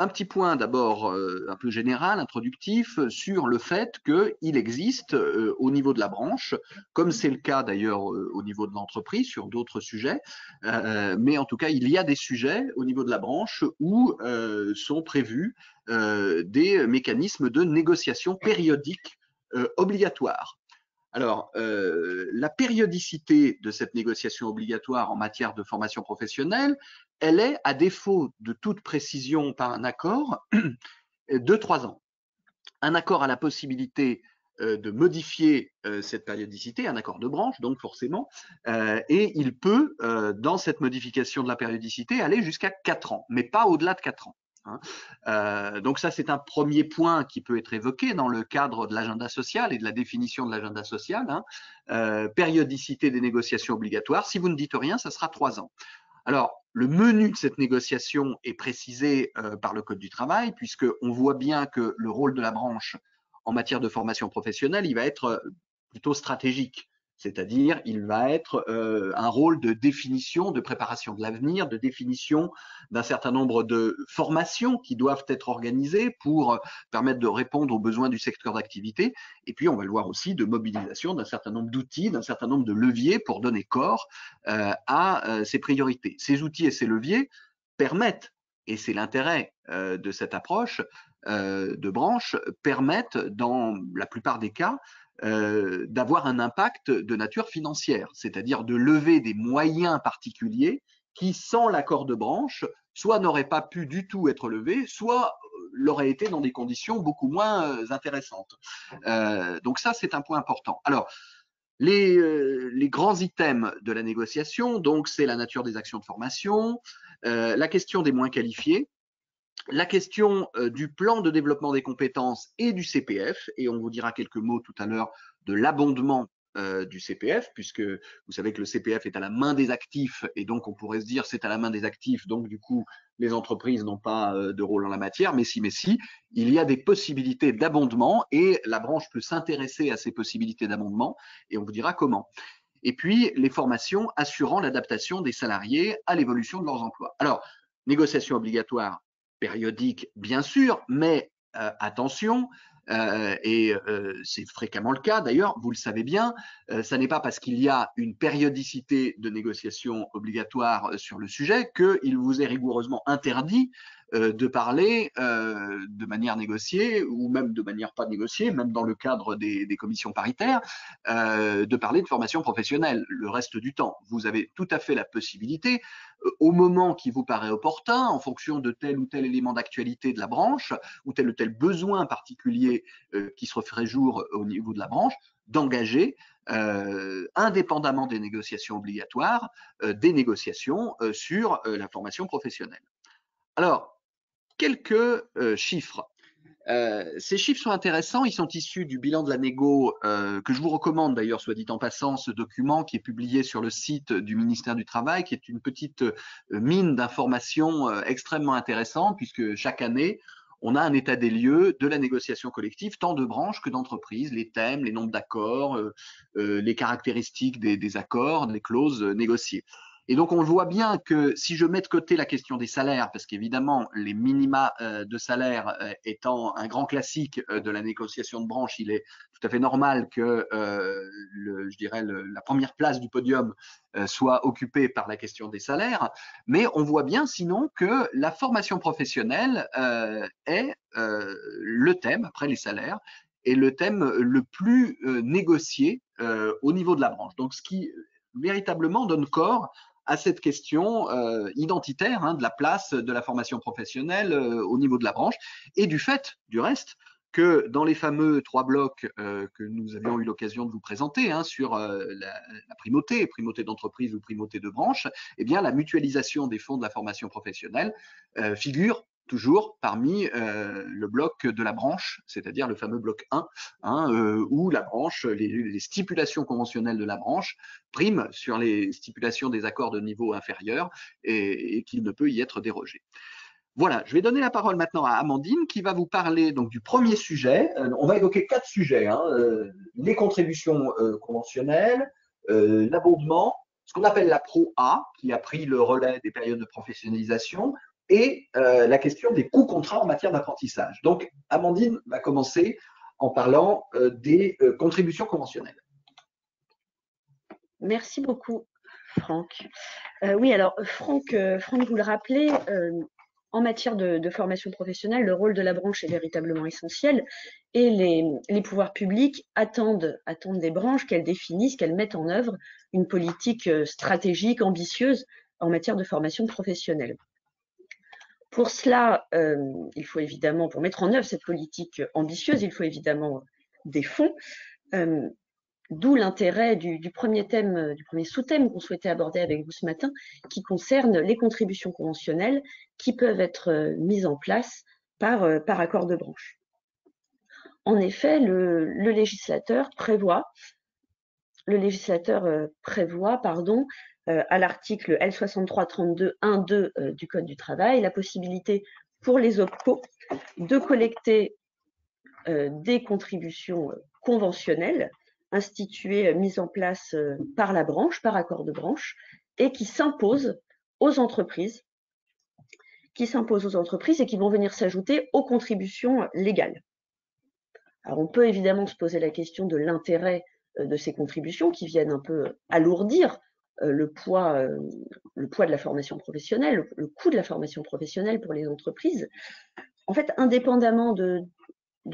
A: un petit point d'abord un peu général, introductif, sur le fait qu'il existe au niveau de la branche, comme c'est le cas d'ailleurs au niveau de l'entreprise sur d'autres sujets, mais en tout cas il y a des sujets au niveau de la branche où sont prévus des mécanismes de négociation périodique obligatoires. Alors, la périodicité de cette négociation obligatoire en matière de formation professionnelle, elle est, à défaut de toute précision par un accord, de 3 ans. Un accord a la possibilité de modifier cette périodicité, un accord de branche, donc forcément, et il peut, dans cette modification de la périodicité, aller jusqu'à 4 ans, mais pas au-delà de 4 ans. Donc ça, c'est un premier point qui peut être évoqué dans le cadre de l'agenda social et de la définition de l'agenda social. Périodicité des négociations obligatoires. Si vous ne dites rien, ça sera 3 ans. Alors, le menu de cette négociation est précisé par le Code du travail, puisqu'on voit bien que le rôle de la branche en matière de formation professionnelle, il va être plutôt stratégique. C'est-à-dire, il va être un rôle de définition, de préparation de l'avenir, de définition d'un certain nombre de formations qui doivent être organisées pour permettre de répondre aux besoins du secteur d'activité. Et puis, on va le voir aussi, de mobilisation d'un certain nombre d'outils, d'un certain nombre de leviers pour donner corps à ces priorités. Ces outils et ces leviers permettent, et c'est l'intérêt de cette approche de branche, permettent, dans la plupart des cas, d'avoir un impact de nature financière, c'est-à-dire de lever des moyens particuliers qui, sans l'accord de branche, soit n'auraient pas pu du tout être levés, soit l'auraient été dans des conditions beaucoup moins intéressantes. Donc ça, c'est un point important. Alors, les grands items de la négociation, donc c'est la nature des actions de formation, la question des moins qualifiés, la question du plan de développement des compétences et du CPF, et on vous dira quelques mots tout à l'heure de l'abondement du CPF, puisque vous savez que le CPF est à la main des actifs, et donc on pourrait se dire c'est à la main des actifs, donc du coup les entreprises n'ont pas de rôle en la matière, mais si, il y a des possibilités d'abondement, et la branche peut s'intéresser à ces possibilités d'abondement, et on vous dira comment. Et puis les formations assurant l'adaptation des salariés à l'évolution de leurs emplois. Alors, négociation obligatoire, périodique, bien sûr, mais attention, et c'est fréquemment le cas d'ailleurs, vous le savez bien, ça n'est pas parce qu'il y a une périodicité de négociation obligatoire sur le sujet qu'il vous est rigoureusement interdit de parler de manière négociée ou même de manière pas négociée, même dans le cadre des commissions paritaires, de parler de formation professionnelle le reste du temps. Vous avez tout à fait la possibilité, au moment qui vous paraît opportun, en fonction de tel ou tel élément d'actualité de la branche ou tel besoin particulier qui se referait jour au niveau de la branche, d'engager, indépendamment des négociations obligatoires, des négociations sur la formation professionnelle. Alors, quelques chiffres. Ces chiffres sont intéressants, ils sont issus du bilan de la négo que je vous recommande d'ailleurs, soit dit en passant, ce document qui est publié sur le site du ministère du Travail, qui est une petite mine d'informations extrêmement intéressante, puisque chaque année, on a un état des lieux de la négociation collective, tant de branches que d'entreprises, les thèmes, les nombres d'accords, les caractéristiques des accords, les clauses négociées. Et donc, on voit bien que si je mets de côté la question des salaires, parce qu'évidemment, les minima de salaire étant un grand classique de la négociation de branche, il est tout à fait normal que, je dirais, la première place du podium soit occupée par la question des salaires. Mais on voit bien sinon que la formation professionnelle est le thème, après les salaires, est le thème le plus négocié au niveau de la branche. Donc, ce qui véritablement donne corps à cette question identitaire de la place de la formation professionnelle au niveau de la branche et du fait, du reste, que dans les fameux 3 blocs que nous avions eu l'occasion de vous présenter sur la primauté d'entreprise ou primauté de branche, eh bien la mutualisation des fonds de la formation professionnelle figure toujours parmi le bloc de la branche, c'est-à-dire le fameux bloc 1, où la branche, les stipulations conventionnelles de la branche priment sur les stipulations des accords de niveau inférieur et qu'il ne peut y être dérogé. Voilà, je vais donner la parole maintenant à Amandine qui va vous parler donc du premier sujet. On va évoquer 4 sujets, les contributions conventionnelles, l'abondement, ce qu'on appelle la Pro A, qui a pris le relais des périodes de professionnalisation, et la question des coûts contrats en matière d'apprentissage. Donc, Amandine va commencer en parlant des contributions conventionnelles.
D: Merci beaucoup, Franck. Oui, alors, Franck, vous le rappelez, en matière de formation professionnelle, le rôle de la branche est véritablement essentiel et les pouvoirs publics attendent des branches qu'elles définissent, qu'elles mettent en œuvre une politique stratégique, ambitieuse en matière de formation professionnelle. Pour cela, il faut évidemment, pour mettre en œuvre cette politique ambitieuse, il faut évidemment des fonds, d'où l'intérêt du premier thème, du premier sous-thème qu'on souhaitait aborder avec vous ce matin, qui concerne les contributions conventionnelles qui peuvent être mises en place par accord de branche. En effet, le législateur prévoit, à l'article L6332.1.2 du Code du travail, la possibilité pour les OPCO de collecter des contributions conventionnelles instituées, mises en place par la branche, par accord de branche, et qui s'imposent aux entreprises et qui vont venir s'ajouter aux contributions légales. Alors, on peut évidemment se poser la question de l'intérêt de ces contributions qui viennent un peu alourdir le poids de la formation professionnelle, le coût de la formation professionnelle pour les entreprises. En fait, indépendamment de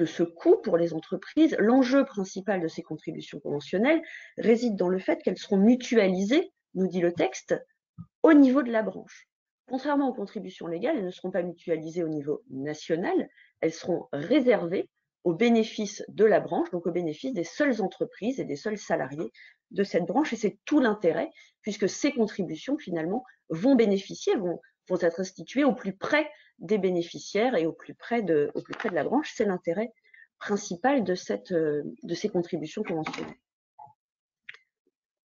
D: ce coût pour les entreprises, l'enjeu principal de ces contributions conventionnelles réside dans le fait qu'elles seront mutualisées, nous dit le texte, au niveau de la branche. Contrairement aux contributions légales, elles ne seront pas mutualisées au niveau national, elles seront réservées au bénéfice de la branche, donc au bénéfice des seules entreprises et des seuls salariés de cette branche. Et c'est tout l'intérêt, puisque ces contributions, finalement, vont être instituées au plus près des bénéficiaires et au plus près de la branche. C'est l'intérêt principal de ces contributions conventionnelles.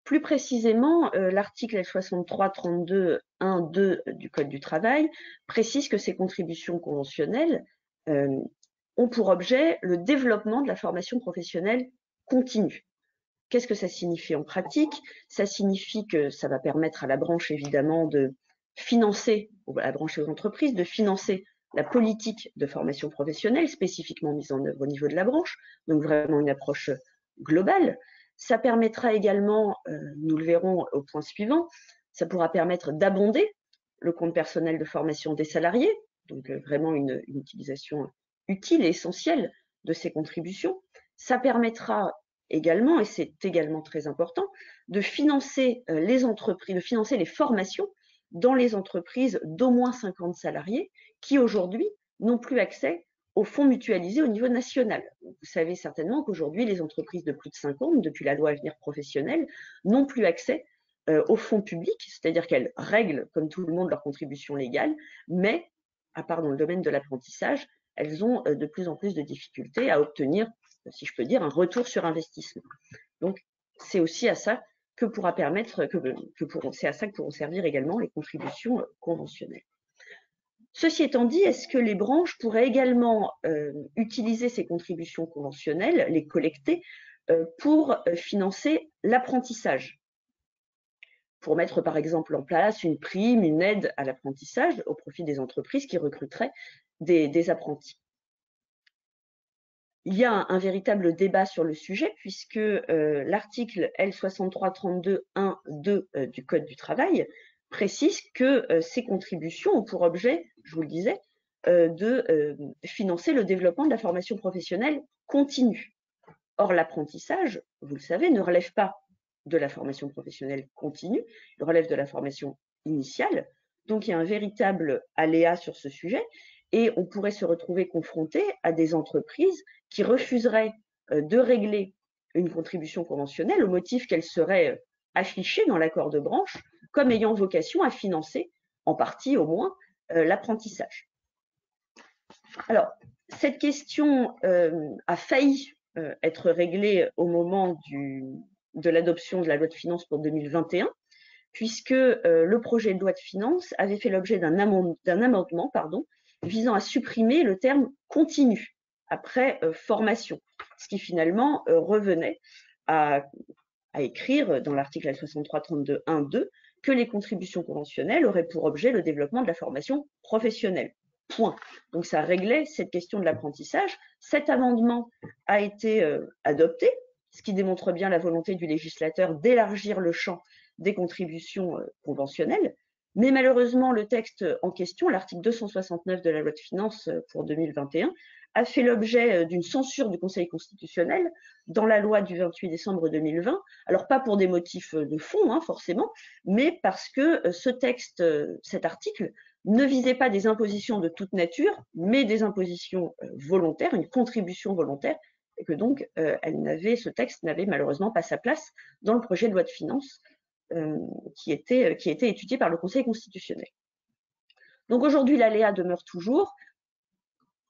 D: Plus précisément, l'article L6332.1.2 du Code du travail précise que ces contributions conventionnelles ont pour objet le développement de la formation professionnelle continue. Qu'est-ce que ça signifie en pratique? Ça signifie que ça va permettre à la branche, évidemment, de financer, à la branche et aux entreprises, de financer la politique de formation professionnelle spécifiquement mise en œuvre au niveau de la branche, donc vraiment une approche globale. Ça permettra également, nous le verrons au point suivant, ça pourra permettre d'abonder le compte personnel de formation des salariés, donc vraiment une utilisation utile et essentielle de ces contributions. Ça permettra également, et c'est également très important, de financer les entreprises, de financer les formations dans les entreprises d'au moins 50 salariés qui aujourd'hui n'ont plus accès aux fonds mutualisés au niveau national. Vous savez certainement qu'aujourd'hui, les entreprises de plus de 50, depuis la loi Avenir Professionnel, n'ont plus accès aux fonds publics, c'est-à-dire qu'elles règlent, comme tout le monde, leurs contributions légales, mais, à part dans le domaine de l'apprentissage, elles ont de plus en plus de difficultés à obtenir, si je peux dire, un retour sur investissement. Donc, c'est aussi à ça que pourra permettre, c'est à ça que pourront servir également les contributions conventionnelles. Ceci étant dit, est-ce que les branches pourraient également utiliser ces contributions conventionnelles, les collecter, pour financer l'apprentissage? Pour mettre par exemple en place une prime, une aide à l'apprentissage au profit des entreprises qui recruteraient des apprentis. Il y a un véritable débat sur le sujet puisque l'article L6332.1.2 du Code du travail précise que ces contributions ont pour objet, je vous le disais, de financer le développement de la formation professionnelle continue. Or, l'apprentissage, vous le savez, ne relève pas de la formation professionnelle continue, il relève de la formation initiale. Donc, il y a un véritable aléa sur ce sujet et on pourrait se retrouver confronté à des entreprises qui refuseraient de régler une contribution conventionnelle au motif qu'elle serait affichée dans l'accord de branche comme ayant vocation à financer, en partie au moins, l'apprentissage. Alors, cette question a failli être réglée au moment de l'adoption de la loi de finances pour 2021, puisque le projet de loi de finances avait fait l'objet d'un amendement visant à supprimer le terme continu après formation, ce qui finalement revenait à écrire dans l'article L6332.1.2 que les contributions conventionnelles auraient pour objet le développement de la formation professionnelle. Point. Donc ça réglait cette question de l'apprentissage. Cet amendement a été adopté, ce qui démontre bien la volonté du législateur d'élargir le champ des contributions conventionnelles. Mais malheureusement, le texte en question, l'article 269 de la loi de finances pour 2021, a fait l'objet d'une censure du Conseil constitutionnel dans la loi du 28 décembre 2020. Alors pas pour des motifs de fond, forcément, mais parce que ce texte, cet article, ne visait pas des impositions de toute nature, mais des impositions volontaires, une contribution volontaire, et que donc ce texte n'avait malheureusement pas sa place dans le projet de loi de finances qui était étudié par le Conseil constitutionnel. Donc aujourd'hui, l'aléa demeure toujours.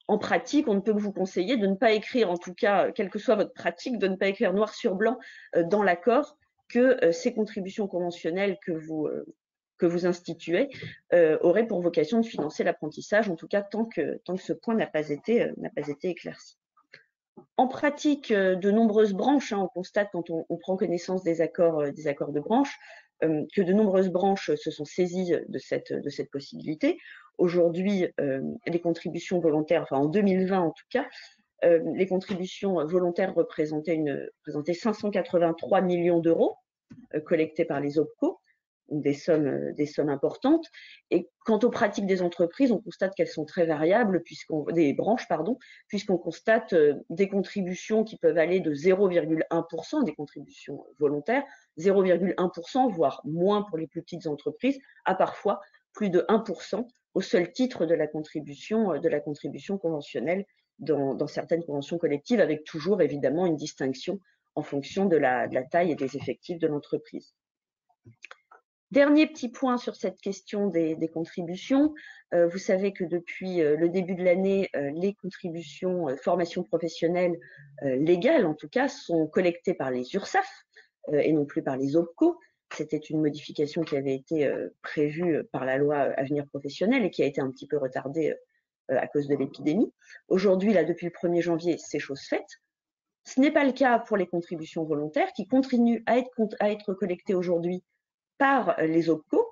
D: En pratique, on ne peut que vous conseiller de ne pas écrire, en tout cas, quelle que soit votre pratique, de ne pas écrire noir sur blanc dans l'accord que ces contributions conventionnelles que vous instituez auraient pour vocation de financer l'apprentissage, en tout cas tant que ce point n'a pas été éclairci. En pratique, de nombreuses branches, on constate quand on prend connaissance des accords de branche, que de nombreuses branches se sont saisies de cette possibilité. Aujourd'hui, les contributions volontaires, en 2020 en tout cas, les contributions volontaires représentaient 583 millions d'euros collectés par les OPCO, des sommes importantes. Et quant aux pratiques des entreprises, on constate qu'elles sont très variables, des branches, puisqu'on constate des contributions qui peuvent aller de 0,1%, des contributions volontaires, 0,1%, voire moins pour les plus petites entreprises, à parfois plus de 1% au seul titre de la contribution conventionnelle dans certaines conventions collectives, avec toujours évidemment une distinction en fonction de la taille et des effectifs de l'entreprise. Dernier petit point sur cette question des contributions. Vous savez que depuis le début de l'année, les contributions formation professionnelle légales, en tout cas, sont collectées par les URSSAF et non plus par les OPCO. C'était une modification qui avait été prévue par la loi Avenir Professionnel et qui a été un petit peu retardée à cause de l'épidémie. Aujourd'hui, là, depuis le 1er janvier, c'est chose faite. Ce n'est pas le cas pour les contributions volontaires qui continuent à être collectées aujourd'hui par les OPCO.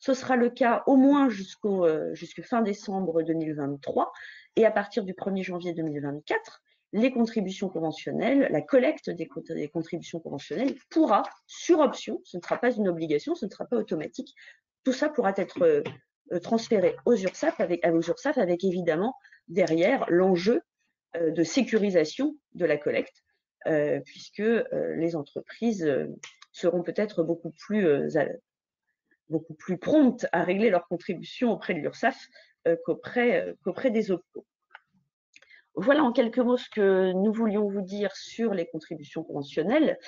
D: Ce sera le cas au moins jusqu'à fin décembre 2023. Et à partir du 1er janvier 2024, les contributions conventionnelles, la collecte des contributions conventionnelles pourra, sur option, ce ne sera pas une obligation, ce ne sera pas automatique, tout ça pourra être transféré aux URSSAF avec évidemment derrière l'enjeu de sécurisation de la collecte, puisque les entreprises seront peut-être beaucoup plus promptes à régler leurs contributions auprès de l'URSSAF qu'auprès des OPCO. Voilà en quelques mots ce que nous voulions vous dire sur les contributions conventionnelles.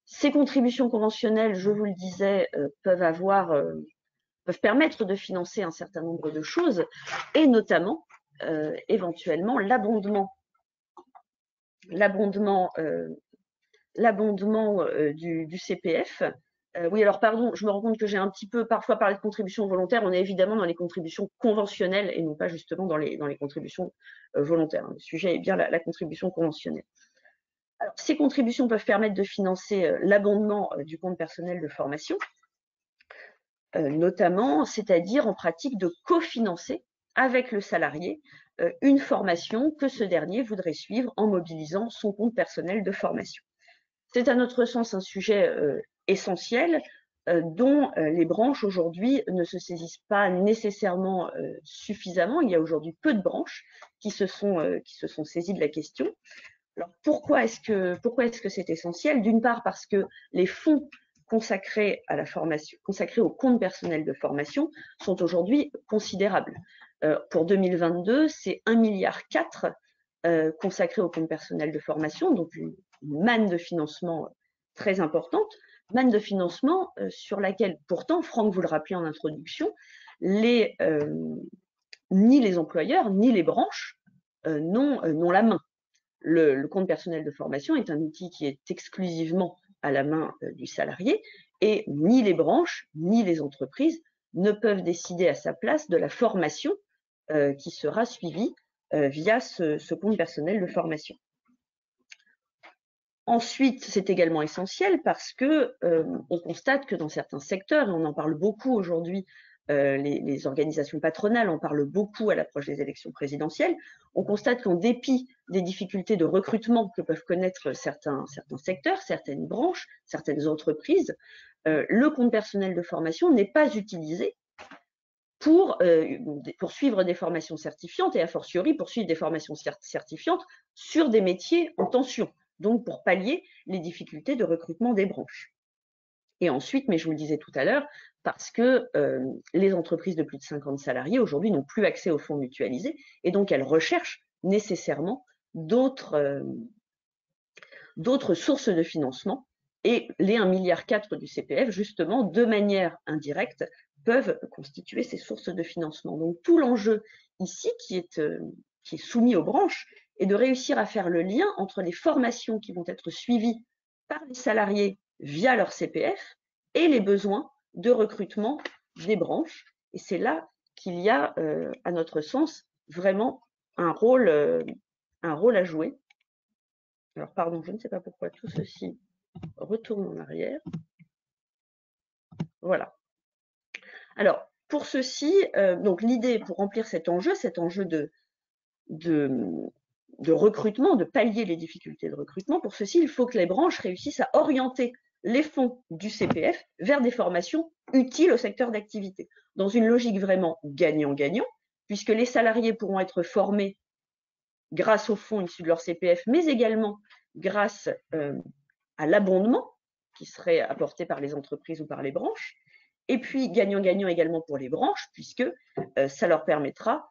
D: Ces contributions conventionnelles, je vous le disais, peuvent permettre de financer un certain nombre de choses, et notamment, éventuellement, l'abondement du CPF. Oui, alors pardon, je me rends compte que j'ai un petit peu parfois parlé de contributions volontaires. On est évidemment dans les contributions conventionnelles et non pas justement dans les contributions volontaires. Le sujet est bien la contribution conventionnelle. Alors, ces contributions peuvent permettre de financer l'abondement du compte personnel de formation, notamment, c'est-à-dire en pratique de cofinancer avec le salarié une formation que ce dernier voudrait suivre en mobilisant son compte personnel de formation. C'est à notre sens un sujet essentiel dont les branches aujourd'hui ne se saisissent pas nécessairement suffisamment. Il y a aujourd'hui peu de branches qui se sont saisies de la question. Alors pourquoi est-ce que c'est essentiel? D'une part parce que les fonds consacrés à la formation, consacrés au compte personnel de formation, sont aujourd'hui considérables. Pour 2022, c'est 1,4 milliard consacré au compte personnel de formation, donc une manne de financement très importante, manne de financement sur laquelle pourtant, Franck vous le rappelait en introduction, ni les employeurs ni les branches n'ont la main. Le compte personnel de formation est un outil qui est exclusivement à la main du salarié, et ni les branches ni les entreprises ne peuvent décider à sa place de la formation qui sera suivie via ce compte personnel de formation. Ensuite, c'est également essentiel parce que on constate que dans certains secteurs, et on en parle beaucoup aujourd'hui, les organisations patronales en parlent beaucoup à l'approche des élections présidentielles, on constate qu'en dépit des difficultés de recrutement que peuvent connaître certains secteurs, certaines branches, certaines entreprises, le compte personnel de formation n'est pas utilisé pour suivre des formations certifiantes et a fortiori pour suivre des formations certifiantes sur des métiers en tension, donc pour pallier les difficultés de recrutement des branches. Et ensuite, mais je vous le disais tout à l'heure, parce que les entreprises de plus de 50 salariés aujourd'hui n'ont plus accès aux fonds mutualisés et donc elles recherchent nécessairement d'autres sources de financement, et les 1,4 milliard du CPF, justement, de manière indirecte, peuvent constituer ces sources de financement. Donc tout l'enjeu ici qui est soumis aux branches est de réussir à faire le lien entre les formations qui vont être suivies par les salariés via leur CPF et les besoins de recrutement des branches. Et c'est là qu'il y a, à notre sens, vraiment un rôle à jouer. Alors, pardon, je ne sais pas pourquoi tout ceci retourne en arrière. Voilà. Alors, pour ceci, donc l'idée pour remplir cet enjeu de recrutement, de pallier les difficultés de recrutement, pour ceci, il faut que les branches réussissent à orienter les fonds du CPF vers des formations utiles au secteur d'activité, dans une logique vraiment gagnant-gagnant, puisque les salariés pourront être formés grâce aux fonds issus de leur CPF, mais également grâce à l'abondement qui serait apporté par les entreprises ou par les branches, et puis gagnant-gagnant également pour les branches, puisque ça leur permettra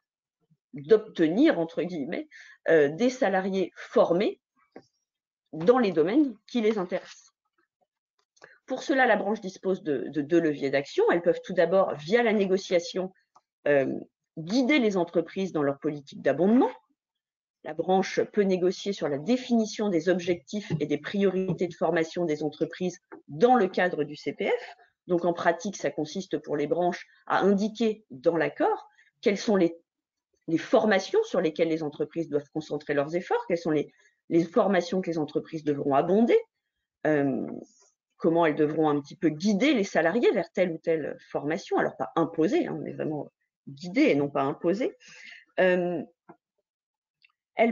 D: d'obtenir, entre guillemets, des salariés formés dans les domaines qui les intéressent. Pour cela, la branche dispose de 2 leviers d'action. Elles peuvent tout d'abord, via la négociation, guider les entreprises dans leur politique d'abondement. La branche peut négocier sur la définition des objectifs et des priorités de formation des entreprises dans le cadre du CPF. Donc, en pratique, ça consiste pour les branches à indiquer dans l'accord quelles sont les formations sur lesquelles les entreprises doivent concentrer leurs efforts, quelles sont les formations que les entreprises devront abonder, comment elles devront un petit peu guider les salariés vers telle ou telle formation. Alors, pas imposer, hein, mais vraiment guider et non pas imposer. Elles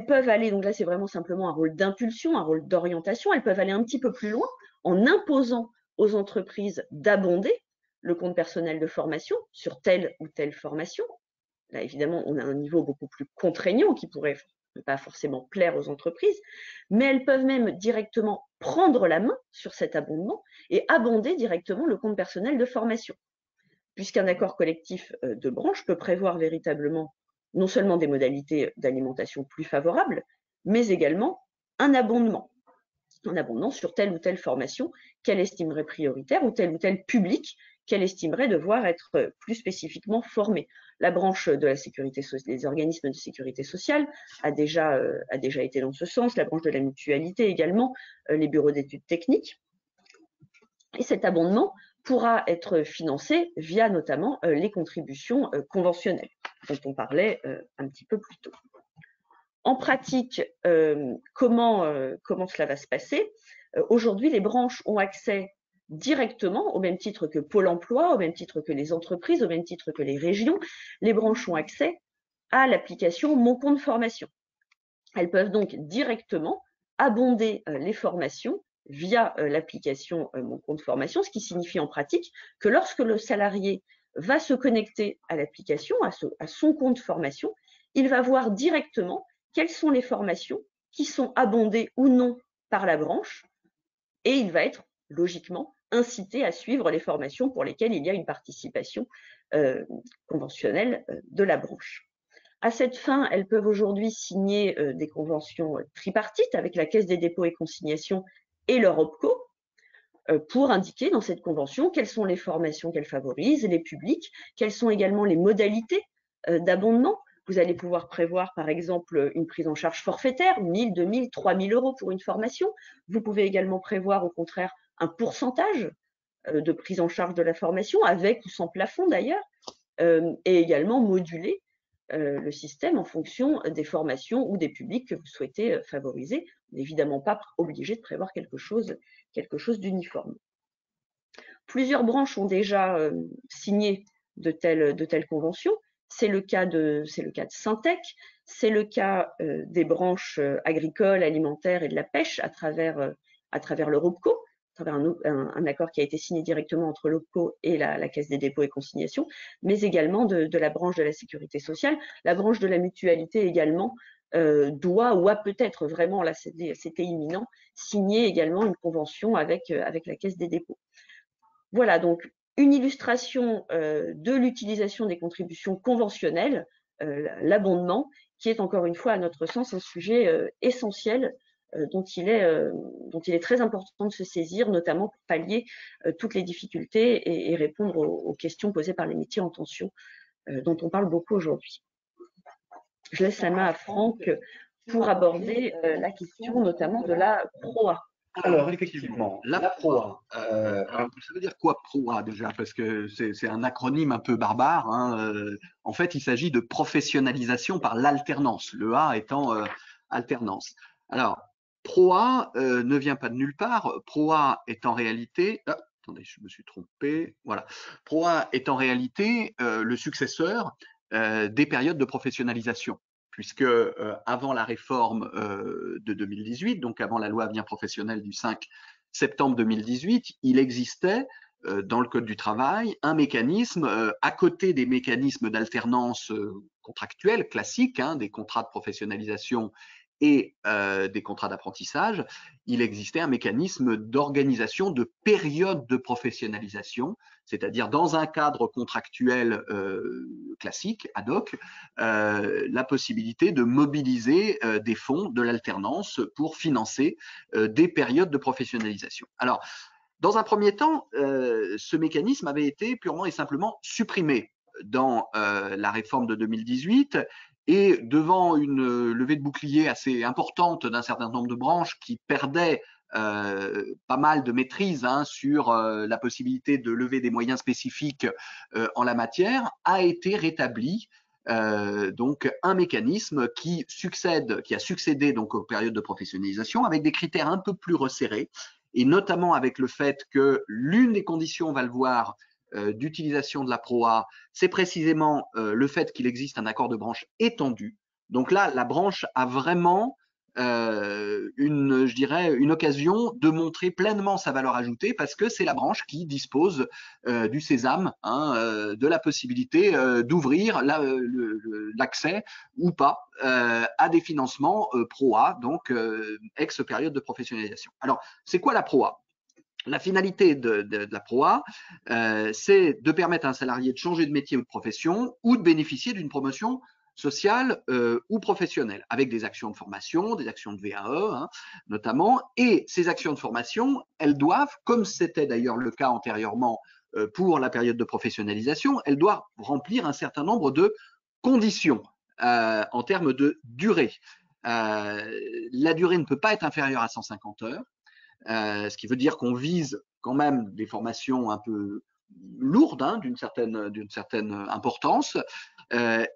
D: peuvent aller, donc là, c'est vraiment simplement un rôle d'impulsion, un rôle d'orientation. Elles peuvent aller un petit peu plus loin en imposant aux entreprises d'abonder le compte personnel de formation sur telle ou telle formation. Là, évidemment, on a un niveau beaucoup plus contraignant qui pourrait ne pas forcément plaire aux entreprises, mais elles peuvent même directement prendre la main sur cet abondement et abonder directement le compte personnel de formation. Puisqu'un accord collectif de branche peut prévoir véritablement non seulement des modalités d'alimentation plus favorables, mais également un abondement sur telle ou telle formation qu'elle estimerait prioritaire ou tel public qu'elle estimerait devoir être plus spécifiquement formé. La branche de la sécurité sociale, les organismes de sécurité sociale a déjà été dans ce sens, la branche de la mutualité également, les bureaux d'études techniques. Et cet abondement pourra être financé via notamment les contributions conventionnelles dont on parlait un petit peu plus tôt. En pratique, comment cela va se passer? Aujourd'hui, les branches ont accès directement, au même titre que Pôle emploi, au même titre que les entreprises, au même titre que les régions, les branches ont accès à l'application Mon compte formation. Elles peuvent donc directement abonder les formations via l'application Mon compte formation, ce qui signifie en pratique que lorsque le salarié va se connecter à l'application, à son compte formation, il va voir directement quelles sont les formations qui sont abondées ou non par la branche et il va être logiquement incité à suivre les formations pour lesquelles il y a une participation conventionnelle de la branche. À cette fin, elles peuvent aujourd'hui signer des conventions tripartites avec la Caisse des dépôts et consignations et leur OPCO pour indiquer dans cette convention quelles sont les formations qu'elles favorisent, les publics, quelles sont également les modalités d'abondement. Vous allez pouvoir prévoir, par exemple, une prise en charge forfaitaire, 1 000, 2 000, 3 000 euros pour une formation. Vous pouvez également prévoir, au contraire, un pourcentage de prise en charge de la formation, avec ou sans plafond d'ailleurs, et également moduler le système en fonction des formations ou des publics que vous souhaitez favoriser. Vous n'êtes évidemment pas obligé de prévoir quelque chose d'uniforme. Plusieurs branches ont déjà signé de telles conventions. C'est le cas de Syntec, c'est le cas des branches agricoles, alimentaires et de la pêche à travers le ROPCO, à travers un accord qui a été signé directement entre l'OPCO et la Caisse des dépôts et consignations, mais également de la branche de la sécurité sociale. La branche de la mutualité également doit ou a peut-être vraiment, là c'était imminent, signer également une convention avec la Caisse des dépôts. Voilà, donc une illustration de l'utilisation des contributions conventionnelles, l'abondement, qui est encore une fois à notre sens un sujet essentiel dont il est très important de se saisir, notamment pour pallier toutes les difficultés et répondre aux questions posées par les métiers en tension dont on parle beaucoup aujourd'hui. Je laisse la main à Franck pour aborder la question notamment de la PROA.
A: Alors, effectivement, la PROA, ça veut dire quoi PROA déjà? Parce que c'est un acronyme un peu barbare. Hein. En fait, il s'agit de professionnalisation par l'alternance, le A étant alternance. Alors, PROA ne vient pas de nulle part. PROA est en réalité… Ah, attendez, je me suis trompé. Voilà. PROA est en réalité le successeur des périodes de professionnalisation. Puisque avant la réforme de 2018, donc avant la loi Avenir professionnel du 5 septembre 2018, il existait dans le Code du travail un mécanisme, à côté des mécanismes d'alternance contractuelle classiques, hein, des contrats de professionnalisation et des contrats d'apprentissage, il existait un mécanisme d'organisation de périodes de professionnalisation, c'est-à-dire dans un cadre contractuel classique, ad hoc, la possibilité de mobiliser des fonds de l'alternance pour financer des périodes de professionnalisation. Alors, dans un premier temps, ce mécanisme avait été purement et simplement supprimé dans la réforme de 2018 et devant une levée de bouclier assez importante d'un certain nombre de branches qui perdaient pas mal de maîtrise hein, sur la possibilité de lever des moyens spécifiques en la matière, a été rétabli donc un mécanisme qui a succédé donc aux périodes de professionnalisation avec des critères un peu plus resserrés et notamment avec le fait que l'une des conditions, on va le voir, d'utilisation de la PROA, c'est précisément le fait qu'il existe un accord de branche étendu. Donc là, la branche a vraiment je dirais, une occasion de montrer pleinement sa valeur ajoutée parce que c'est la branche qui dispose du sésame, de la possibilité d'ouvrir l'accès ou pas à des financements PROA, donc ex-période de professionnalisation. Alors, c'est quoi la PROA ? La finalité de la PROA, c'est de permettre à un salarié de changer de métier ou de profession ou de bénéficier d'une promotion sociale ou professionnelle, avec des actions de formation, des actions de VAE notamment. Et ces actions de formation, elles doivent, comme c'était d'ailleurs le cas antérieurement pour la période de professionnalisation, elles doivent remplir un certain nombre de conditions en termes de durée. La durée ne peut pas être inférieure à 150 heures. Ce qui veut dire qu'on vise quand même des formations un peu lourdes, d'une certaine importance,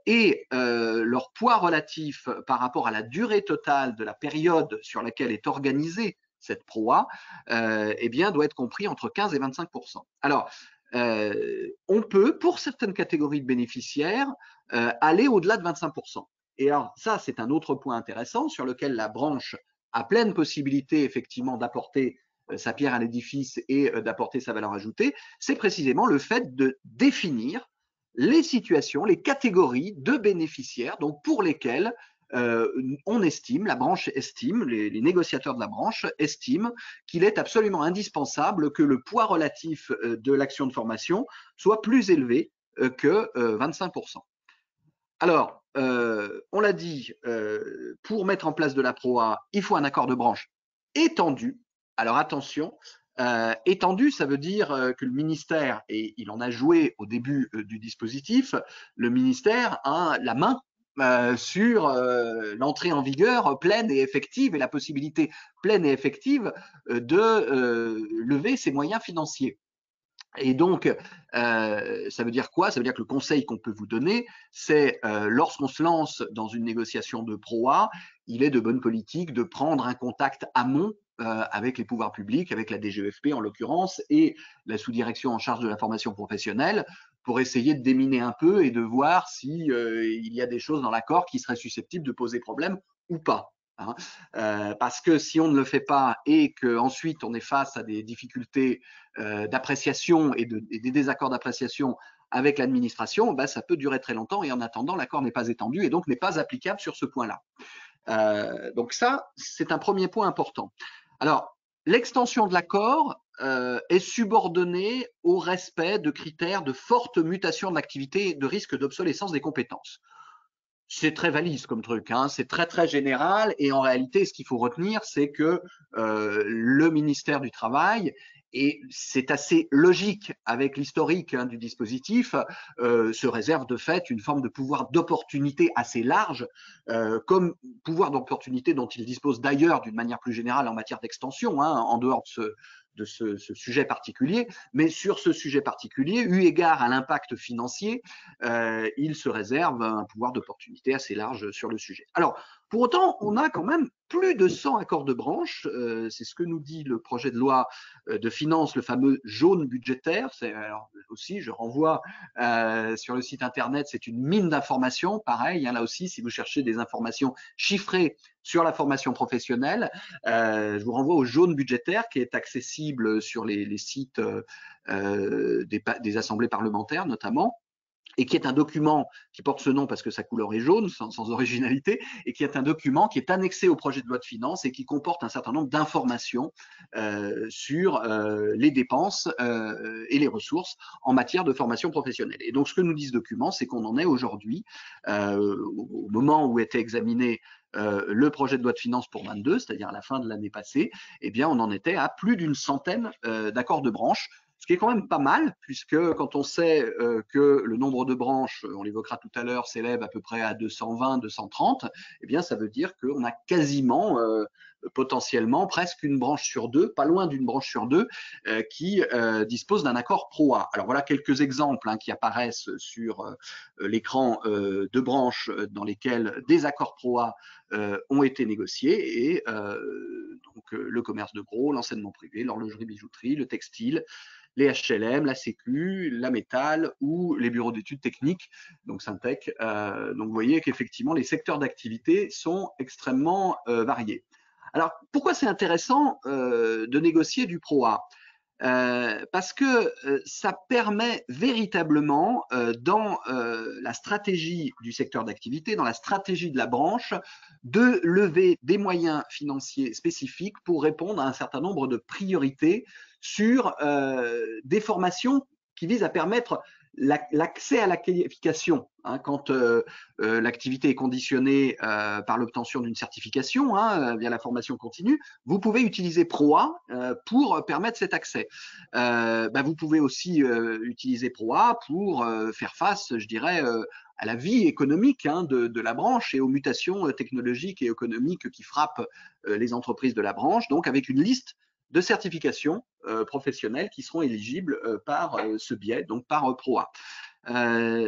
A: et leur poids relatif par rapport à la durée totale de la période sur laquelle est organisée cette PROA, eh bien, doit être compris entre 15 et 25%. Alors, on peut, pour certaines catégories de bénéficiaires, aller au-delà de 25%. Et alors, ça, c'est un autre point intéressant sur lequel la branche a pleine possibilité effectivement d'apporter sa pierre à l'édifice et d'apporter sa valeur ajoutée, c'est précisément le fait de définir les situations, les catégories de bénéficiaires donc pour lesquels on estime, la branche estime, les négociateurs de la branche estiment qu'il est absolument indispensable que le poids relatif de l'action de formation soit plus élevé que 25%. Alors, on l'a dit, pour mettre en place de la PROA, il faut un accord de branche étendu. Alors attention, étendu, ça veut dire que le ministère, et il en a joué au début du dispositif, le ministère a la main sur l'entrée en vigueur pleine et effective et la possibilité pleine et effective de lever ses moyens financiers. Et donc, ça veut dire quoi? Ça veut dire que le conseil qu'on peut vous donner, c'est lorsqu'on se lance dans une négociation de PROA, il est de bonne politique de prendre un contact amont avec les pouvoirs publics, avec la DGEFP en l'occurrence, et la sous-direction en charge de la formation professionnelle, pour essayer de déminer un peu et de voir si il y a des choses dans l'accord qui seraient susceptibles de poser problème ou pas. Parce que si on ne le fait pas et qu'ensuite on est face à des difficultés d'appréciation et des désaccords d'appréciation avec l'administration, ben, ça peut durer très longtemps et en attendant, l'accord n'est pas étendu et donc n'est pas applicable sur ce point-là. Donc ça, c'est un premier point important. Alors, l'extension de l'accord est subordonnée au respect de critères de forte mutation de l'activité et de risque d'obsolescence des compétences. C'est très valise comme truc, c'est très très général et en réalité ce qu'il faut retenir c'est que le ministère du Travail, et c'est assez logique avec l'historique du dispositif, se réserve de fait une forme de pouvoir d'opportunité assez large, comme pouvoir d'opportunité dont il dispose d'ailleurs d'une manière plus générale en matière d'extension, en dehors de ce sujet particulier, mais sur ce sujet particulier, eu égard à l'impact financier, il se réserve un pouvoir d'opportunité assez large sur le sujet. Alors, pour autant, on a quand même plus de 100 accords de branche, c'est ce que nous dit le projet de loi de finances, le fameux jaune budgétaire. Alors aussi, je renvoie sur le site internet, c'est une mine d'informations, pareil, là aussi, si vous cherchez des informations chiffrées sur la formation professionnelle, je vous renvoie au jaune budgétaire qui est accessible sur les sites des assemblées parlementaires notamment, et qui est un document qui porte ce nom parce que sa couleur est jaune, sans originalité, et qui est un document qui est annexé au projet de loi de finances et qui comporte un certain nombre d'informations sur les dépenses et les ressources en matière de formation professionnelle. Et donc, ce que nous dit ce document, c'est qu'on en est aujourd'hui, au moment où était examiné le projet de loi de finances pour 22, c'est-à-dire à la fin de l'année passée, eh bien, on en était à plus d'une centaine d'accords de branche, ce qui est quand même pas mal, puisque quand on sait que le nombre de branches, on l'évoquera tout à l'heure, s'élève à peu près à 220, 230, eh bien, ça veut dire qu'on a quasiment, potentiellement, presque une branche sur deux, pas loin d'une branche sur deux, qui dispose d'un accord PROA. Alors voilà quelques exemples qui apparaissent sur l'écran de branches dans lesquelles des accords PROA ont été négociés et donc donc le commerce de gros, l'enseignement privé, l'horlogerie-bijouterie, le textile, les HLM, la Sécu, la métal ou les bureaux d'études techniques, donc Syntec. Donc vous voyez qu'effectivement les secteurs d'activité sont extrêmement variés. Alors pourquoi c'est intéressant de négocier du PROA? Parce que ça permet véritablement dans la stratégie du secteur d'activité, dans la stratégie de la branche, de lever des moyens financiers spécifiques pour répondre à un certain nombre de priorités sur des formations qui visent à permettre l'accès à la qualification, hein, quand l'activité est conditionnée par l'obtention d'une certification via la formation continue, vous pouvez utiliser PROA pour permettre cet accès. Vous pouvez aussi utiliser PROA pour faire face, je dirais, à la vie économique de la branche et aux mutations technologiques et économiques qui frappent les entreprises de la branche, donc avec une liste de certifications professionnelles qui seront éligibles par ce biais, donc par PROA.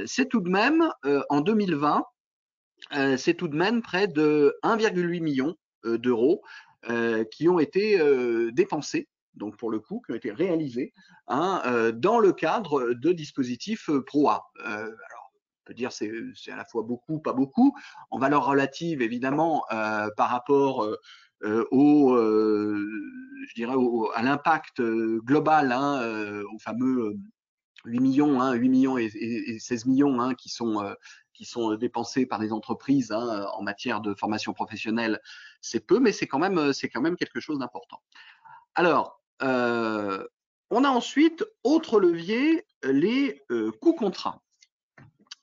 A: C'est tout de même, en 2020, c'est tout de même près de 1,8 million d'euros qui ont été dépensés, donc pour le coup, qui ont été réalisés dans le cadre de dispositifs PROA. Alors, on peut dire c'est à la fois beaucoup, pas beaucoup. En valeur relative, évidemment, par rapport je dirais à l'impact global, aux fameux 8 millions, 8 millions et 16 millions qui sont dépensés par les entreprises en matière de formation professionnelle, c'est peu, mais c'est quand même quelque chose d'important. Alors, on a ensuite, autre levier, les coûts contrats.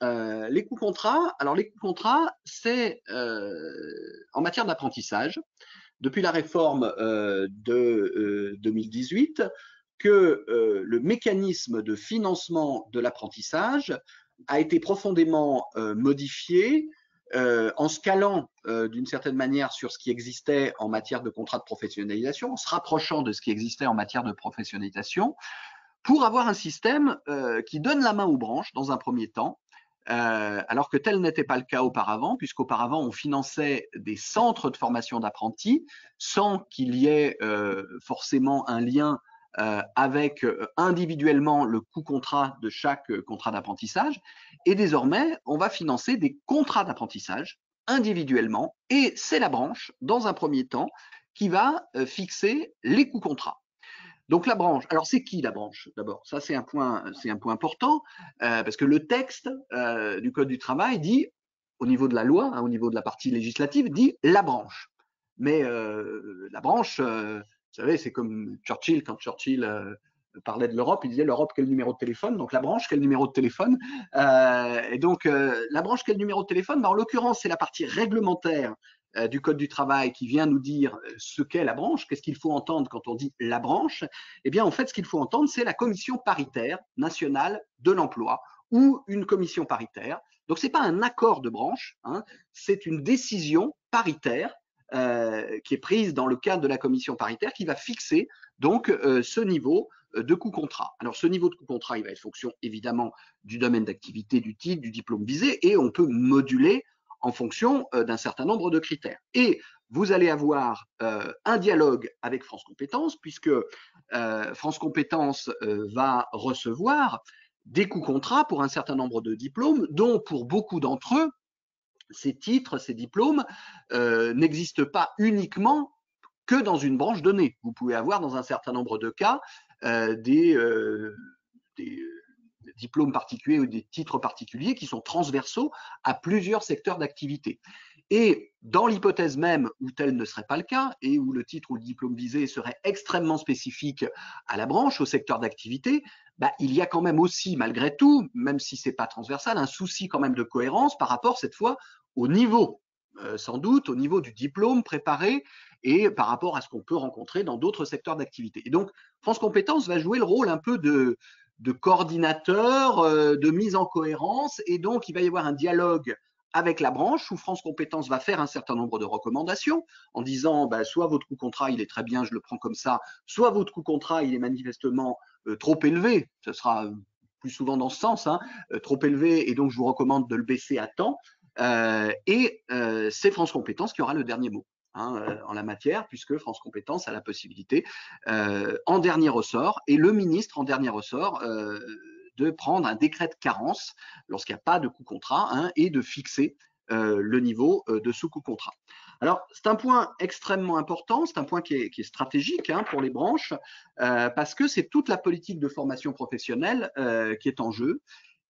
A: Les coûts contrats, c'est en matière d'apprentissage, depuis la réforme de 2018, que le mécanisme de financement de l'apprentissage a été profondément modifié en scalant d'une certaine manière sur ce qui existait en matière de contrat de professionnalisation, en se rapprochant de ce qui existait en matière de professionnalisation, pour avoir un système qui donne la main aux branches dans un premier temps, alors que tel n'était pas le cas auparavant, puisqu'auparavant on finançait des centres de formation d'apprentis sans qu'il y ait forcément un lien avec individuellement le coût contrat de chaque contrat d'apprentissage. Et désormais, on va financer des contrats d'apprentissage individuellement, et c'est la branche, dans un premier temps, qui va fixer les coûts contrats. Donc la branche, alors c'est qui la branche d'abord? Ça c'est un point important parce que le texte du Code du travail dit, au niveau de la loi, au niveau de la partie législative, dit la branche. Mais la branche, vous savez, c'est comme Churchill, quand Churchill parlait de l'Europe, il disait l'Europe quel numéro de téléphone, donc la branche quel numéro de téléphone. Et donc la branche quel numéro de téléphone, en l'occurrence c'est la partie réglementaire du Code du travail qui vient nous dire ce qu'est la branche, qu'est-ce qu'il faut entendre quand on dit la branche. Eh bien, en fait, ce qu'il faut entendre, c'est la commission paritaire nationale de l'emploi ou une commission paritaire. Donc, ce n'est pas un accord de branche, c'est une décision paritaire qui est prise dans le cadre de la commission paritaire qui va fixer donc ce niveau de coût contrat. Alors, ce niveau de coût contrat, il va être fonction évidemment du domaine d'activité, du titre, du diplôme visé, et on peut moduler en fonction d'un certain nombre de critères. Et vous allez avoir un dialogue avec France Compétences, puisque France Compétences va recevoir des coûts contrats pour un certain nombre de diplômes, dont pour beaucoup d'entre eux, ces titres, ces diplômes n'existent pas uniquement que dans une branche donnée. Vous pouvez avoir dans un certain nombre de cas des diplômes particuliers ou des titres particuliers qui sont transversaux à plusieurs secteurs d'activité. Et dans l'hypothèse même où tel ne serait pas le cas et où le titre ou le diplôme visé serait extrêmement spécifique à la branche, au secteur d'activité, il y a quand même aussi, malgré tout, même si ce n'est pas transversal, un souci quand même de cohérence par rapport cette fois au niveau, sans doute au niveau du diplôme préparé et par rapport à ce qu'on peut rencontrer dans d'autres secteurs d'activité. Et donc, France Compétences va jouer le rôle un peu de coordinateur, de mise en cohérence, et donc il va y avoir un dialogue avec la branche où France Compétences va faire un certain nombre de recommandations en disant soit votre coût contrat il est très bien, je le prends comme ça, soit votre coût contrat il est manifestement trop élevé, ce sera plus souvent dans ce sens, trop élevé, et donc je vous recommande de le baisser à temps, et c'est France Compétences qui aura le dernier mot. en la matière, puisque France Compétences a la possibilité, en dernier ressort, et le ministre en dernier ressort, de prendre un décret de carence lorsqu'il n'y a pas de coût contrat et de fixer le niveau de ce coût contrat. Alors, c'est un point extrêmement important, c'est un point qui est stratégique pour les branches, parce que c'est toute la politique de formation professionnelle qui est en jeu.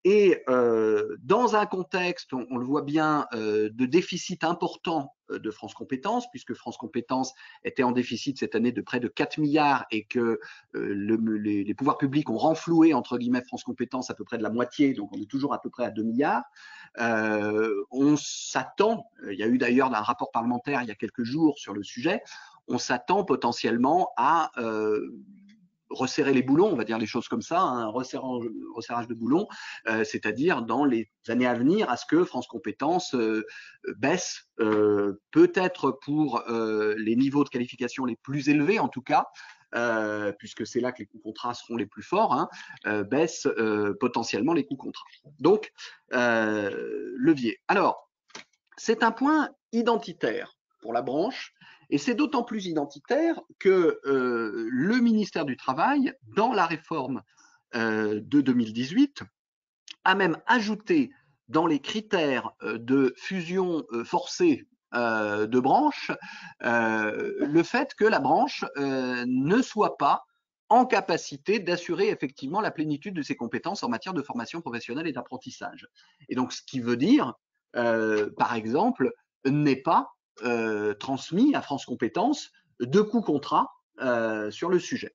A: Et dans un contexte, on le voit bien, de déficit important de France Compétences, puisque France Compétences était en déficit cette année de près de 4 milliards et que les pouvoirs publics ont renfloué, entre guillemets, France Compétences à peu près de la moitié, donc on est toujours à peu près à 2 milliards. On s'attend, il y a eu d'ailleurs un rapport parlementaire il y a quelques jours sur le sujet, on s'attend potentiellement à resserrer les boulons, on va dire les choses comme ça, un resserrage de boulons, c'est-à-dire dans les années à venir à ce que France Compétences baisse, peut-être pour les niveaux de qualification les plus élevés en tout cas, puisque c'est là que les coûts contrats seront les plus forts, baisse potentiellement les coûts contrats. Donc, levier. Alors, c'est un point identitaire pour la branche, et c'est d'autant plus identitaire que le ministère du Travail, dans la réforme de 2018, a même ajouté dans les critères de fusion forcée de branches le fait que la branche ne soit pas en capacité d'assurer effectivement la plénitude de ses compétences en matière de formation professionnelle et d'apprentissage. Et donc, ce qui veut dire, par exemple, n'est pas transmis à France Compétences de coûts contrats sur le sujet.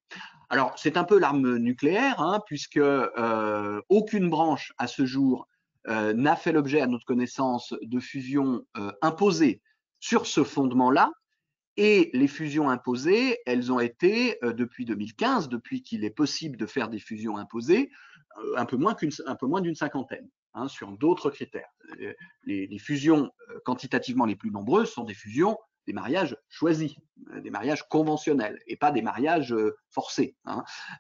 A: Alors, c'est un peu l'arme nucléaire, puisque aucune branche à ce jour n'a fait l'objet, à notre connaissance, de fusions imposées sur ce fondement-là. Et les fusions imposées, elles ont été, depuis 2015, depuis qu'il est possible de faire des fusions imposées, un peu moins d'une cinquantaine, sur d'autres critères. Les fusions quantitativement les plus nombreuses sont des fusions, des mariages choisis, des mariages conventionnels, et pas des mariages forcés.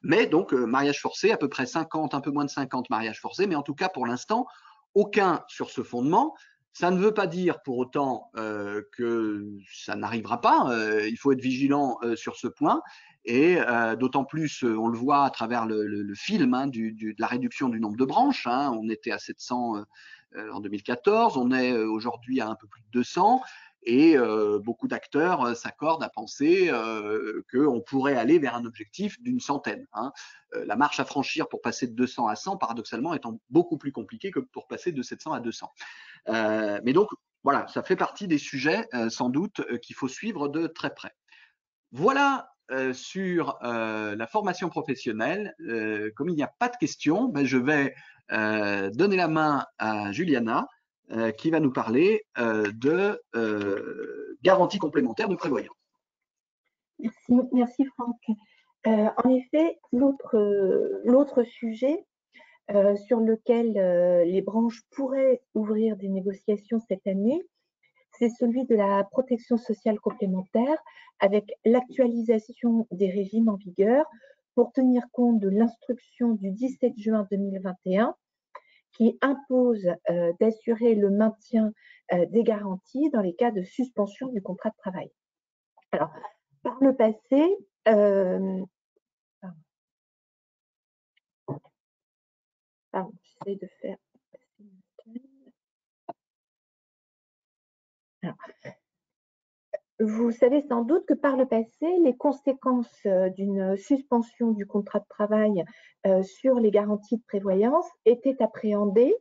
A: Mais donc, mariage forcé, à peu près 50, un peu moins de 50 mariages forcés, mais en tout cas, pour l'instant, aucun sur ce fondement. Ça ne veut pas dire pour autant que ça n'arrivera pas. Il faut être vigilant sur ce point. Et d'autant plus, on le voit à travers le film de la réduction du nombre de branches. On était à 700 en 2014, on est aujourd'hui à un peu plus de 200. Et beaucoup d'acteurs s'accordent à penser qu'on pourrait aller vers un objectif d'une centaine. La marche à franchir pour passer de 200 à 100, paradoxalement, étant beaucoup plus compliquée que pour passer de 700 à 200. Mais donc, voilà, ça fait partie des sujets, sans doute, qu'il faut suivre de très près. Voilà sur la formation professionnelle. Comme il n'y a pas de questions, je vais donner la main à Juliana, qui va nous parler de garantie complémentaire de prévoyance.
B: Merci Franck. En effet, l'autre sujet sur lequel les branches pourraient ouvrir des négociations cette année, c'est celui de la protection sociale complémentaire avec l'actualisation des régimes en vigueur pour tenir compte de l'instruction du 17 juin 2021 qui impose d'assurer le maintien des garanties dans les cas de suspension du contrat de travail. Alors, par le passé, j'essaie de faire. Alors, vous savez sans doute que par le passé, les conséquences d'une suspension du contrat de travail sur les garanties de prévoyance étaient appréhendées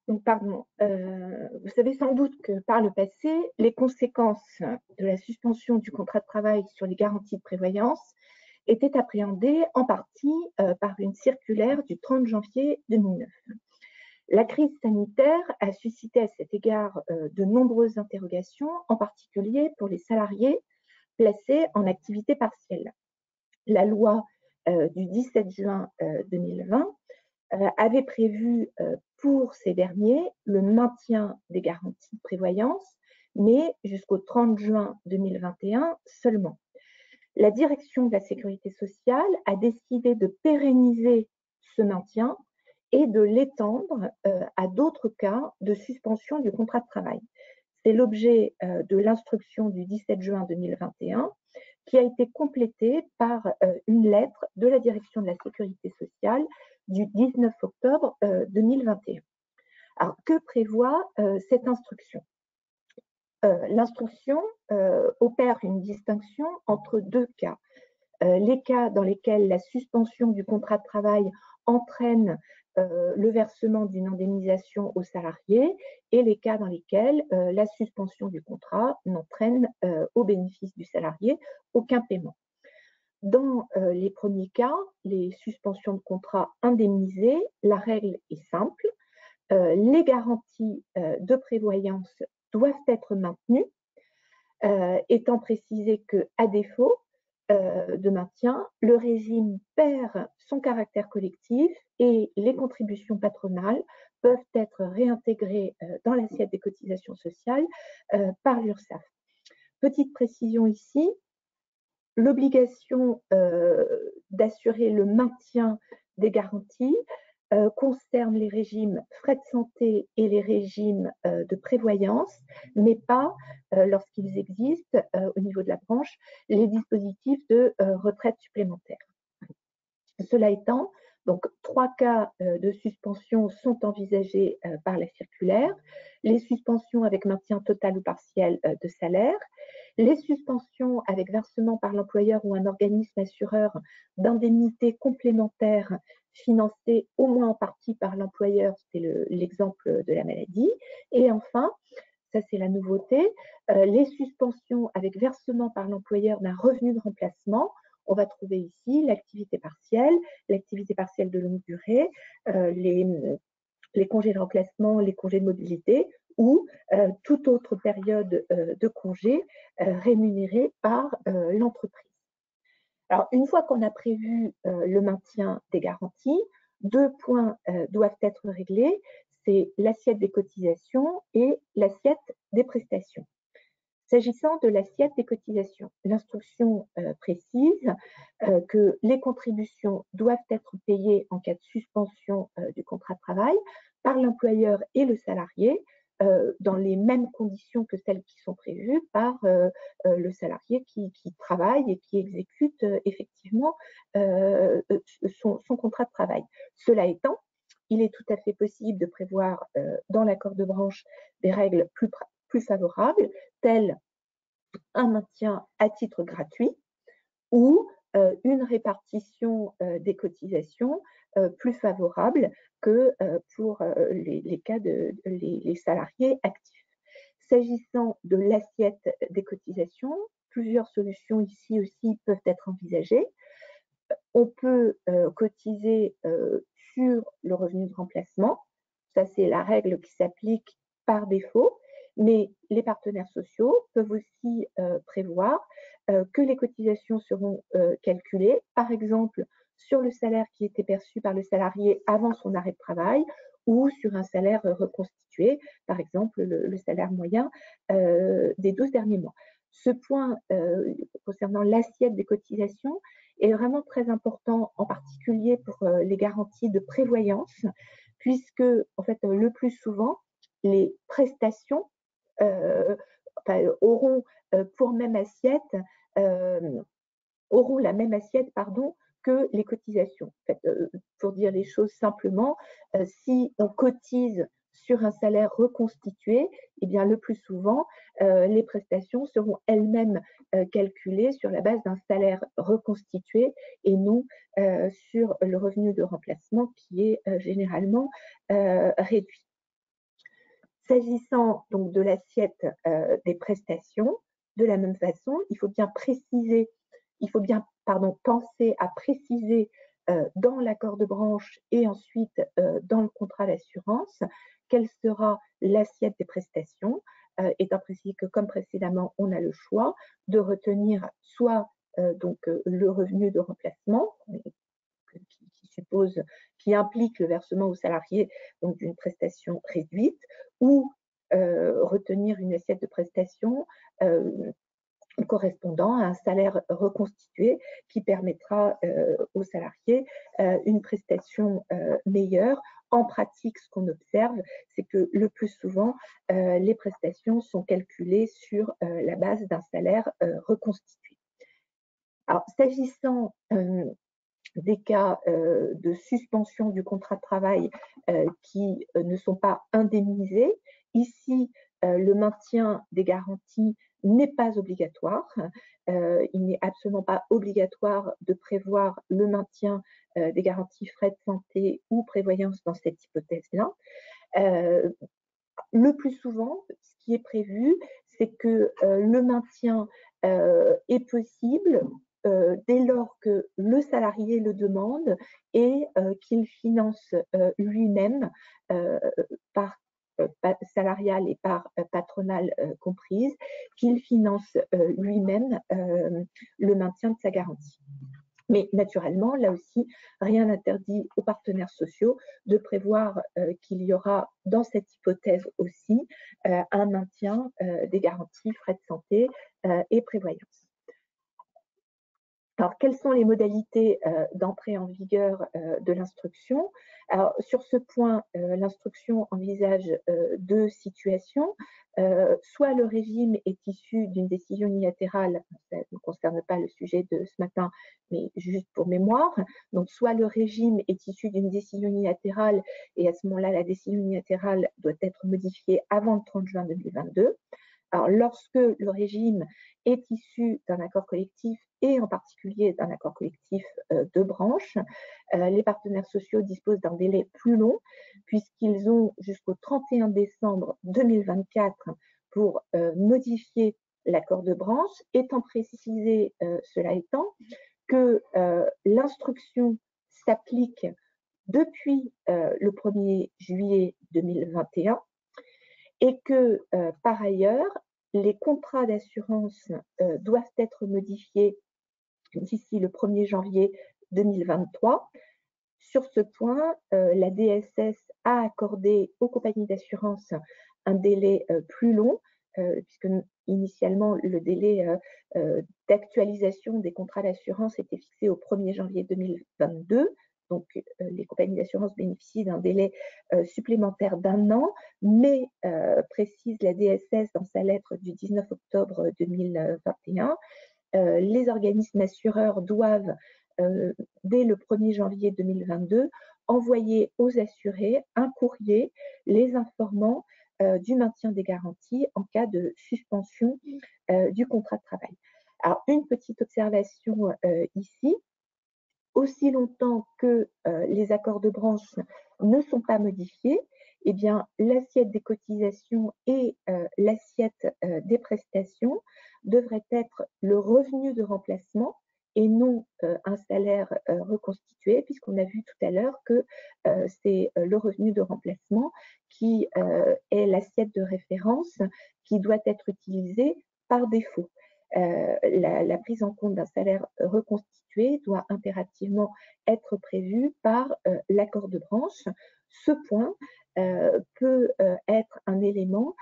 B: Donc, pardon, vous savez sans doute que par le passé, les conséquences de la suspension du contrat de travail sur les garanties de prévoyance étaient appréhendées en partie par une circulaire du 30 janvier 2009. La crise sanitaire a suscité à cet égard de nombreuses interrogations, en particulier pour les salariés placés en activité partielle. La loi du 17 juin 2020 avait prévu pour ces derniers le maintien des garanties de prévoyance, mais jusqu'au 30 juin 2021 seulement. la direction de la sécurité sociale a décidé de pérenniser ce maintien et de l'étendre à d'autres cas de suspension du contrat de travail. C'est l'objet de l'instruction du 17 juin 2021 qui a été complétée par une lettre de la direction de la sécurité sociale du 19 octobre 2021. Alors, que prévoit cette instruction? L'instruction opère une distinction entre deux cas. Les cas dans lesquels la suspension du contrat de travail entraîne le versement d'une indemnisation aux salariés et les cas dans lesquels la suspension du contrat n'entraîne au bénéfice du salarié aucun paiement. Dans les premiers cas, les suspensions de contrat indemnisées, la règle est simple. Les garanties de prévoyance doivent être maintenues, étant précisé qu'à défaut de maintien, le régime perd son caractère collectif et les contributions patronales peuvent être réintégrées dans l'assiette des cotisations sociales par l'URSSAF. Petite précision ici, l'obligation d'assurer le maintien des garanties concerne les régimes frais de santé et les régimes de prévoyance, mais pas, lorsqu'ils existent au niveau de la branche, les dispositifs de retraite supplémentaire. Cela étant, donc 3 cas de suspension sont envisagés par la circulaire. Les suspensions avec maintien total ou partiel de salaire, les suspensions avec versement par l'employeur ou un organisme assureur d'indemnités complémentaires financées au moins en partie par l'employeur, c'était l'exemple de la maladie. Et enfin, ça c'est la nouveauté, les suspensions avec versement par l'employeur d'un revenu de remplacement. On va trouver ici l'activité partielle de longue durée, les congés de remplacement, les congés de mobilité ou toute autre période de congé rémunérée par l'entreprise. Alors, une fois qu'on a prévu le maintien des garanties, 2 points doivent être réglés, c'est l'assiette des cotisations et l'assiette des prestations. S'agissant de l'assiette des cotisations, l'instruction précise que les contributions doivent être payées en cas de suspension du contrat de travail par l'employeur et le salarié dans les mêmes conditions que celles qui sont prévues par le salarié qui travaille et qui exécute effectivement son contrat de travail. Cela étant, il est tout à fait possible de prévoir dans l'accord de branche des règles plus favorables, telles un maintien à titre gratuit ou une répartition des cotisations plus favorable que pour les cas les salariés actifs. S'agissant de l'assiette des cotisations, plusieurs solutions ici aussi peuvent être envisagées. On peut cotiser sur le revenu de remplacement. Ça, c'est la règle qui s'applique par défaut. Mais les partenaires sociaux peuvent aussi prévoir que les cotisations seront calculées, par exemple, sur le salaire qui était perçu par le salarié avant son arrêt de travail ou sur un salaire reconstitué, par exemple le salaire moyen des 12 derniers mois. Ce point concernant l'assiette des cotisations est vraiment très important, en particulier pour les garanties de prévoyance, puisque en fait, le plus souvent, les prestations auront pour même assiette, auront la même assiette, que les cotisations. En fait, pour dire les choses simplement, si on cotise sur un salaire reconstitué, eh bien, le plus souvent, les prestations seront elles-mêmes calculées sur la base d'un salaire reconstitué et non sur le revenu de remplacement qui est généralement réduit. S'agissant donc de l'assiette des prestations, de la même façon, il faut bien penser à préciser dans l'accord de branche et ensuite dans le contrat d'assurance quelle sera l'assiette des prestations, étant précisé que comme précédemment, on a le choix de retenir soit le revenu de remplacement, qui implique le versement aux salariés d'une prestation réduite, ou retenir une assiette de prestation correspondant à un salaire reconstitué qui permettra aux salariés une prestation meilleure. En pratique, ce qu'on observe, c'est que le plus souvent, les prestations sont calculées sur la base d'un salaire reconstitué. Alors, s'agissant des cas de suspension du contrat de travail qui ne sont pas indemnisés, ici, le maintien des garanties n'est pas obligatoire. Il n'est absolument pas obligatoire de prévoir le maintien des garanties frais de santé ou prévoyance dans cette hypothèse-là. Le plus souvent, ce qui est prévu, c'est que le maintien est possible dès lors que le salarié le demande et qu'il finance lui-même par salariale et par patronale comprise, qu'il finance lui-même le maintien de sa garantie. Mais naturellement, là aussi, rien n'interdit aux partenaires sociaux de prévoir qu'il y aura dans cette hypothèse aussi un maintien des garanties frais de santé et prévoyance. Alors, quelles sont les modalités d'entrée en vigueur de l'instruction? Alors, sur ce point, l'instruction envisage deux situations. Soit le régime est issu d'une décision unilatérale, ça ne concerne pas le sujet de ce matin, mais juste pour mémoire. Donc, soit le régime est issu d'une décision unilatérale et à ce moment-là, la décision unilatérale doit être modifiée avant le 30 juin 2022. Alors, lorsque le régime est issu d'un accord collectif et en particulier d'un accord collectif de branche, les partenaires sociaux disposent d'un délai plus long puisqu'ils ont jusqu'au 31 décembre 2024 pour modifier l'accord de branche, étant précisé, cela étant, que l'instruction s'applique depuis le 1er juillet 2021 et que, par ailleurs, les contrats d'assurance doivent être modifiés d'ici le 1er janvier 2023. Sur ce point, la DSS a accordé aux compagnies d'assurance un délai plus long, puisque initialement, le délai d'actualisation des contrats d'assurance était fixé au 1er janvier 2022. Donc, les compagnies d'assurance bénéficient d'un délai supplémentaire d'1 an, mais, précise la DSS dans sa lettre du 19 octobre 2021, les organismes assureurs doivent, dès le 1er janvier 2022, envoyer aux assurés un courrier les informant du maintien des garanties en cas de suspension du contrat de travail. Alors, une petite observation ici. Aussi longtemps que les accords de branche ne sont pas modifiés, eh bien, l'assiette des cotisations et l'assiette des prestations devraient être le revenu de remplacement et non un salaire reconstitué, puisqu'on a vu tout à l'heure que c'est le revenu de remplacement qui est l'assiette de référence qui doit être utilisée par défaut. La prise en compte d'un salaire reconstitué doit impérativement être prévue par l'accord de branche. Ce point peut être un élément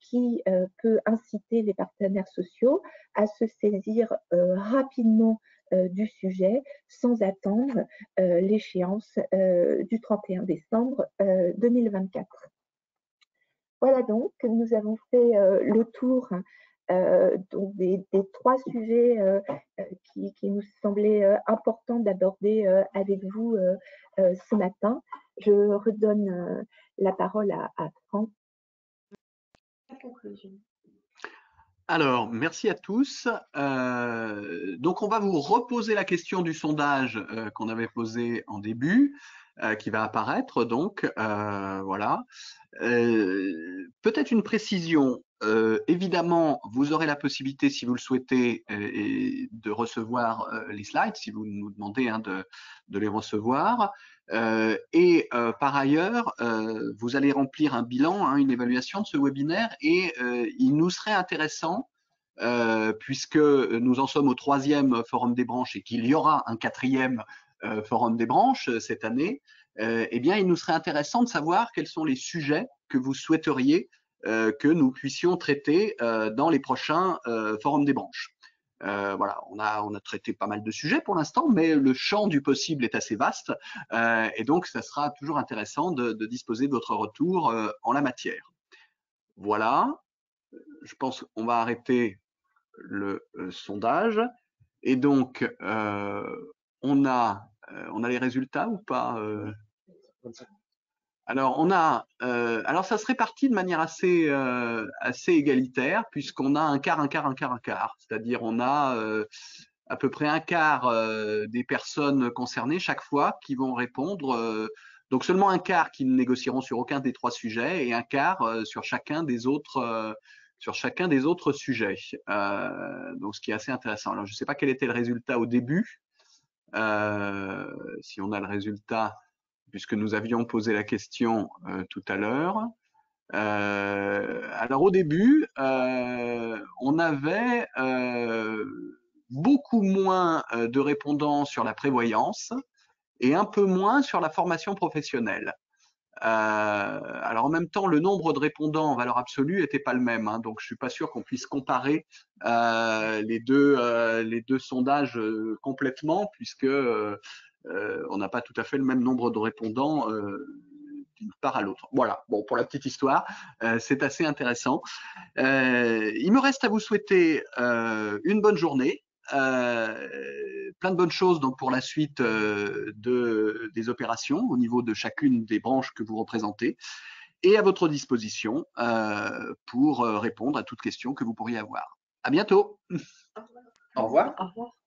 B: qui peut inciter les partenaires sociaux à se saisir rapidement du sujet sans attendre l'échéance du 31 décembre 2024. Voilà donc, nous avons fait le tour donc des 3 sujets qui nous semblaient importants d'aborder avec vous ce matin. Je redonne la parole à Franck.
D: La conclusion.
A: Alors, merci à tous. Donc, on va vous reposer la question du sondage qu'on avait posé en début, qui va apparaître. Donc, voilà. Peut-être une précision. Évidemment, vous aurez la possibilité, si vous le souhaitez, de recevoir les slides, si vous nous demandez de les recevoir. Par ailleurs, vous allez remplir un bilan, une évaluation de ce webinaire, et il nous serait intéressant, puisque nous en sommes au 3e forum des branches et qu'il y aura un 4e forum des branches cette année, eh bien, il nous serait intéressant de savoir quels sont les sujets que vous souhaiteriez que nous puissions traiter dans les prochains forums des branches. Voilà, on a traité pas mal de sujets pour l'instant, mais le champ du possible est assez vaste, et donc ça sera toujours intéressant de disposer de votre retour en la matière. Voilà, je pense qu'on va arrêter le sondage, et donc on a les résultats ou pas Alors alors ça se répartit de manière assez égalitaire, puisqu'on a un quart, un quart, un quart, un quart. C'est-à-dire on a à peu près un quart des personnes concernées chaque fois qui vont répondre. Donc seulement un quart qui ne négocieront sur aucun des 3 sujets et un quart sur chacun des autres sujets. Donc ce qui est assez intéressant. Alors je ne sais pas quel était le résultat au début. Si on a le résultat, puisque nous avions posé la question tout à l'heure. Alors au début, on avait beaucoup moins de répondants sur la prévoyance et un peu moins sur la formation professionnelle. Alors en même temps, le nombre de répondants en valeur absolue n'était pas le même, hein, donc je suis pas sûr qu'on puisse comparer les deux sondages complètement, puisque on n'a pas tout à fait le même nombre de répondants d'une part à l'autre. Voilà, bon, pour la petite histoire, c'est assez intéressant. Il me reste à vous souhaiter une bonne journée, plein de bonnes choses donc pour la suite des opérations au niveau de chacune des branches que vous représentez, et à votre disposition pour répondre à toute question que vous pourriez avoir. À bientôt. Au revoir.
D: Au revoir.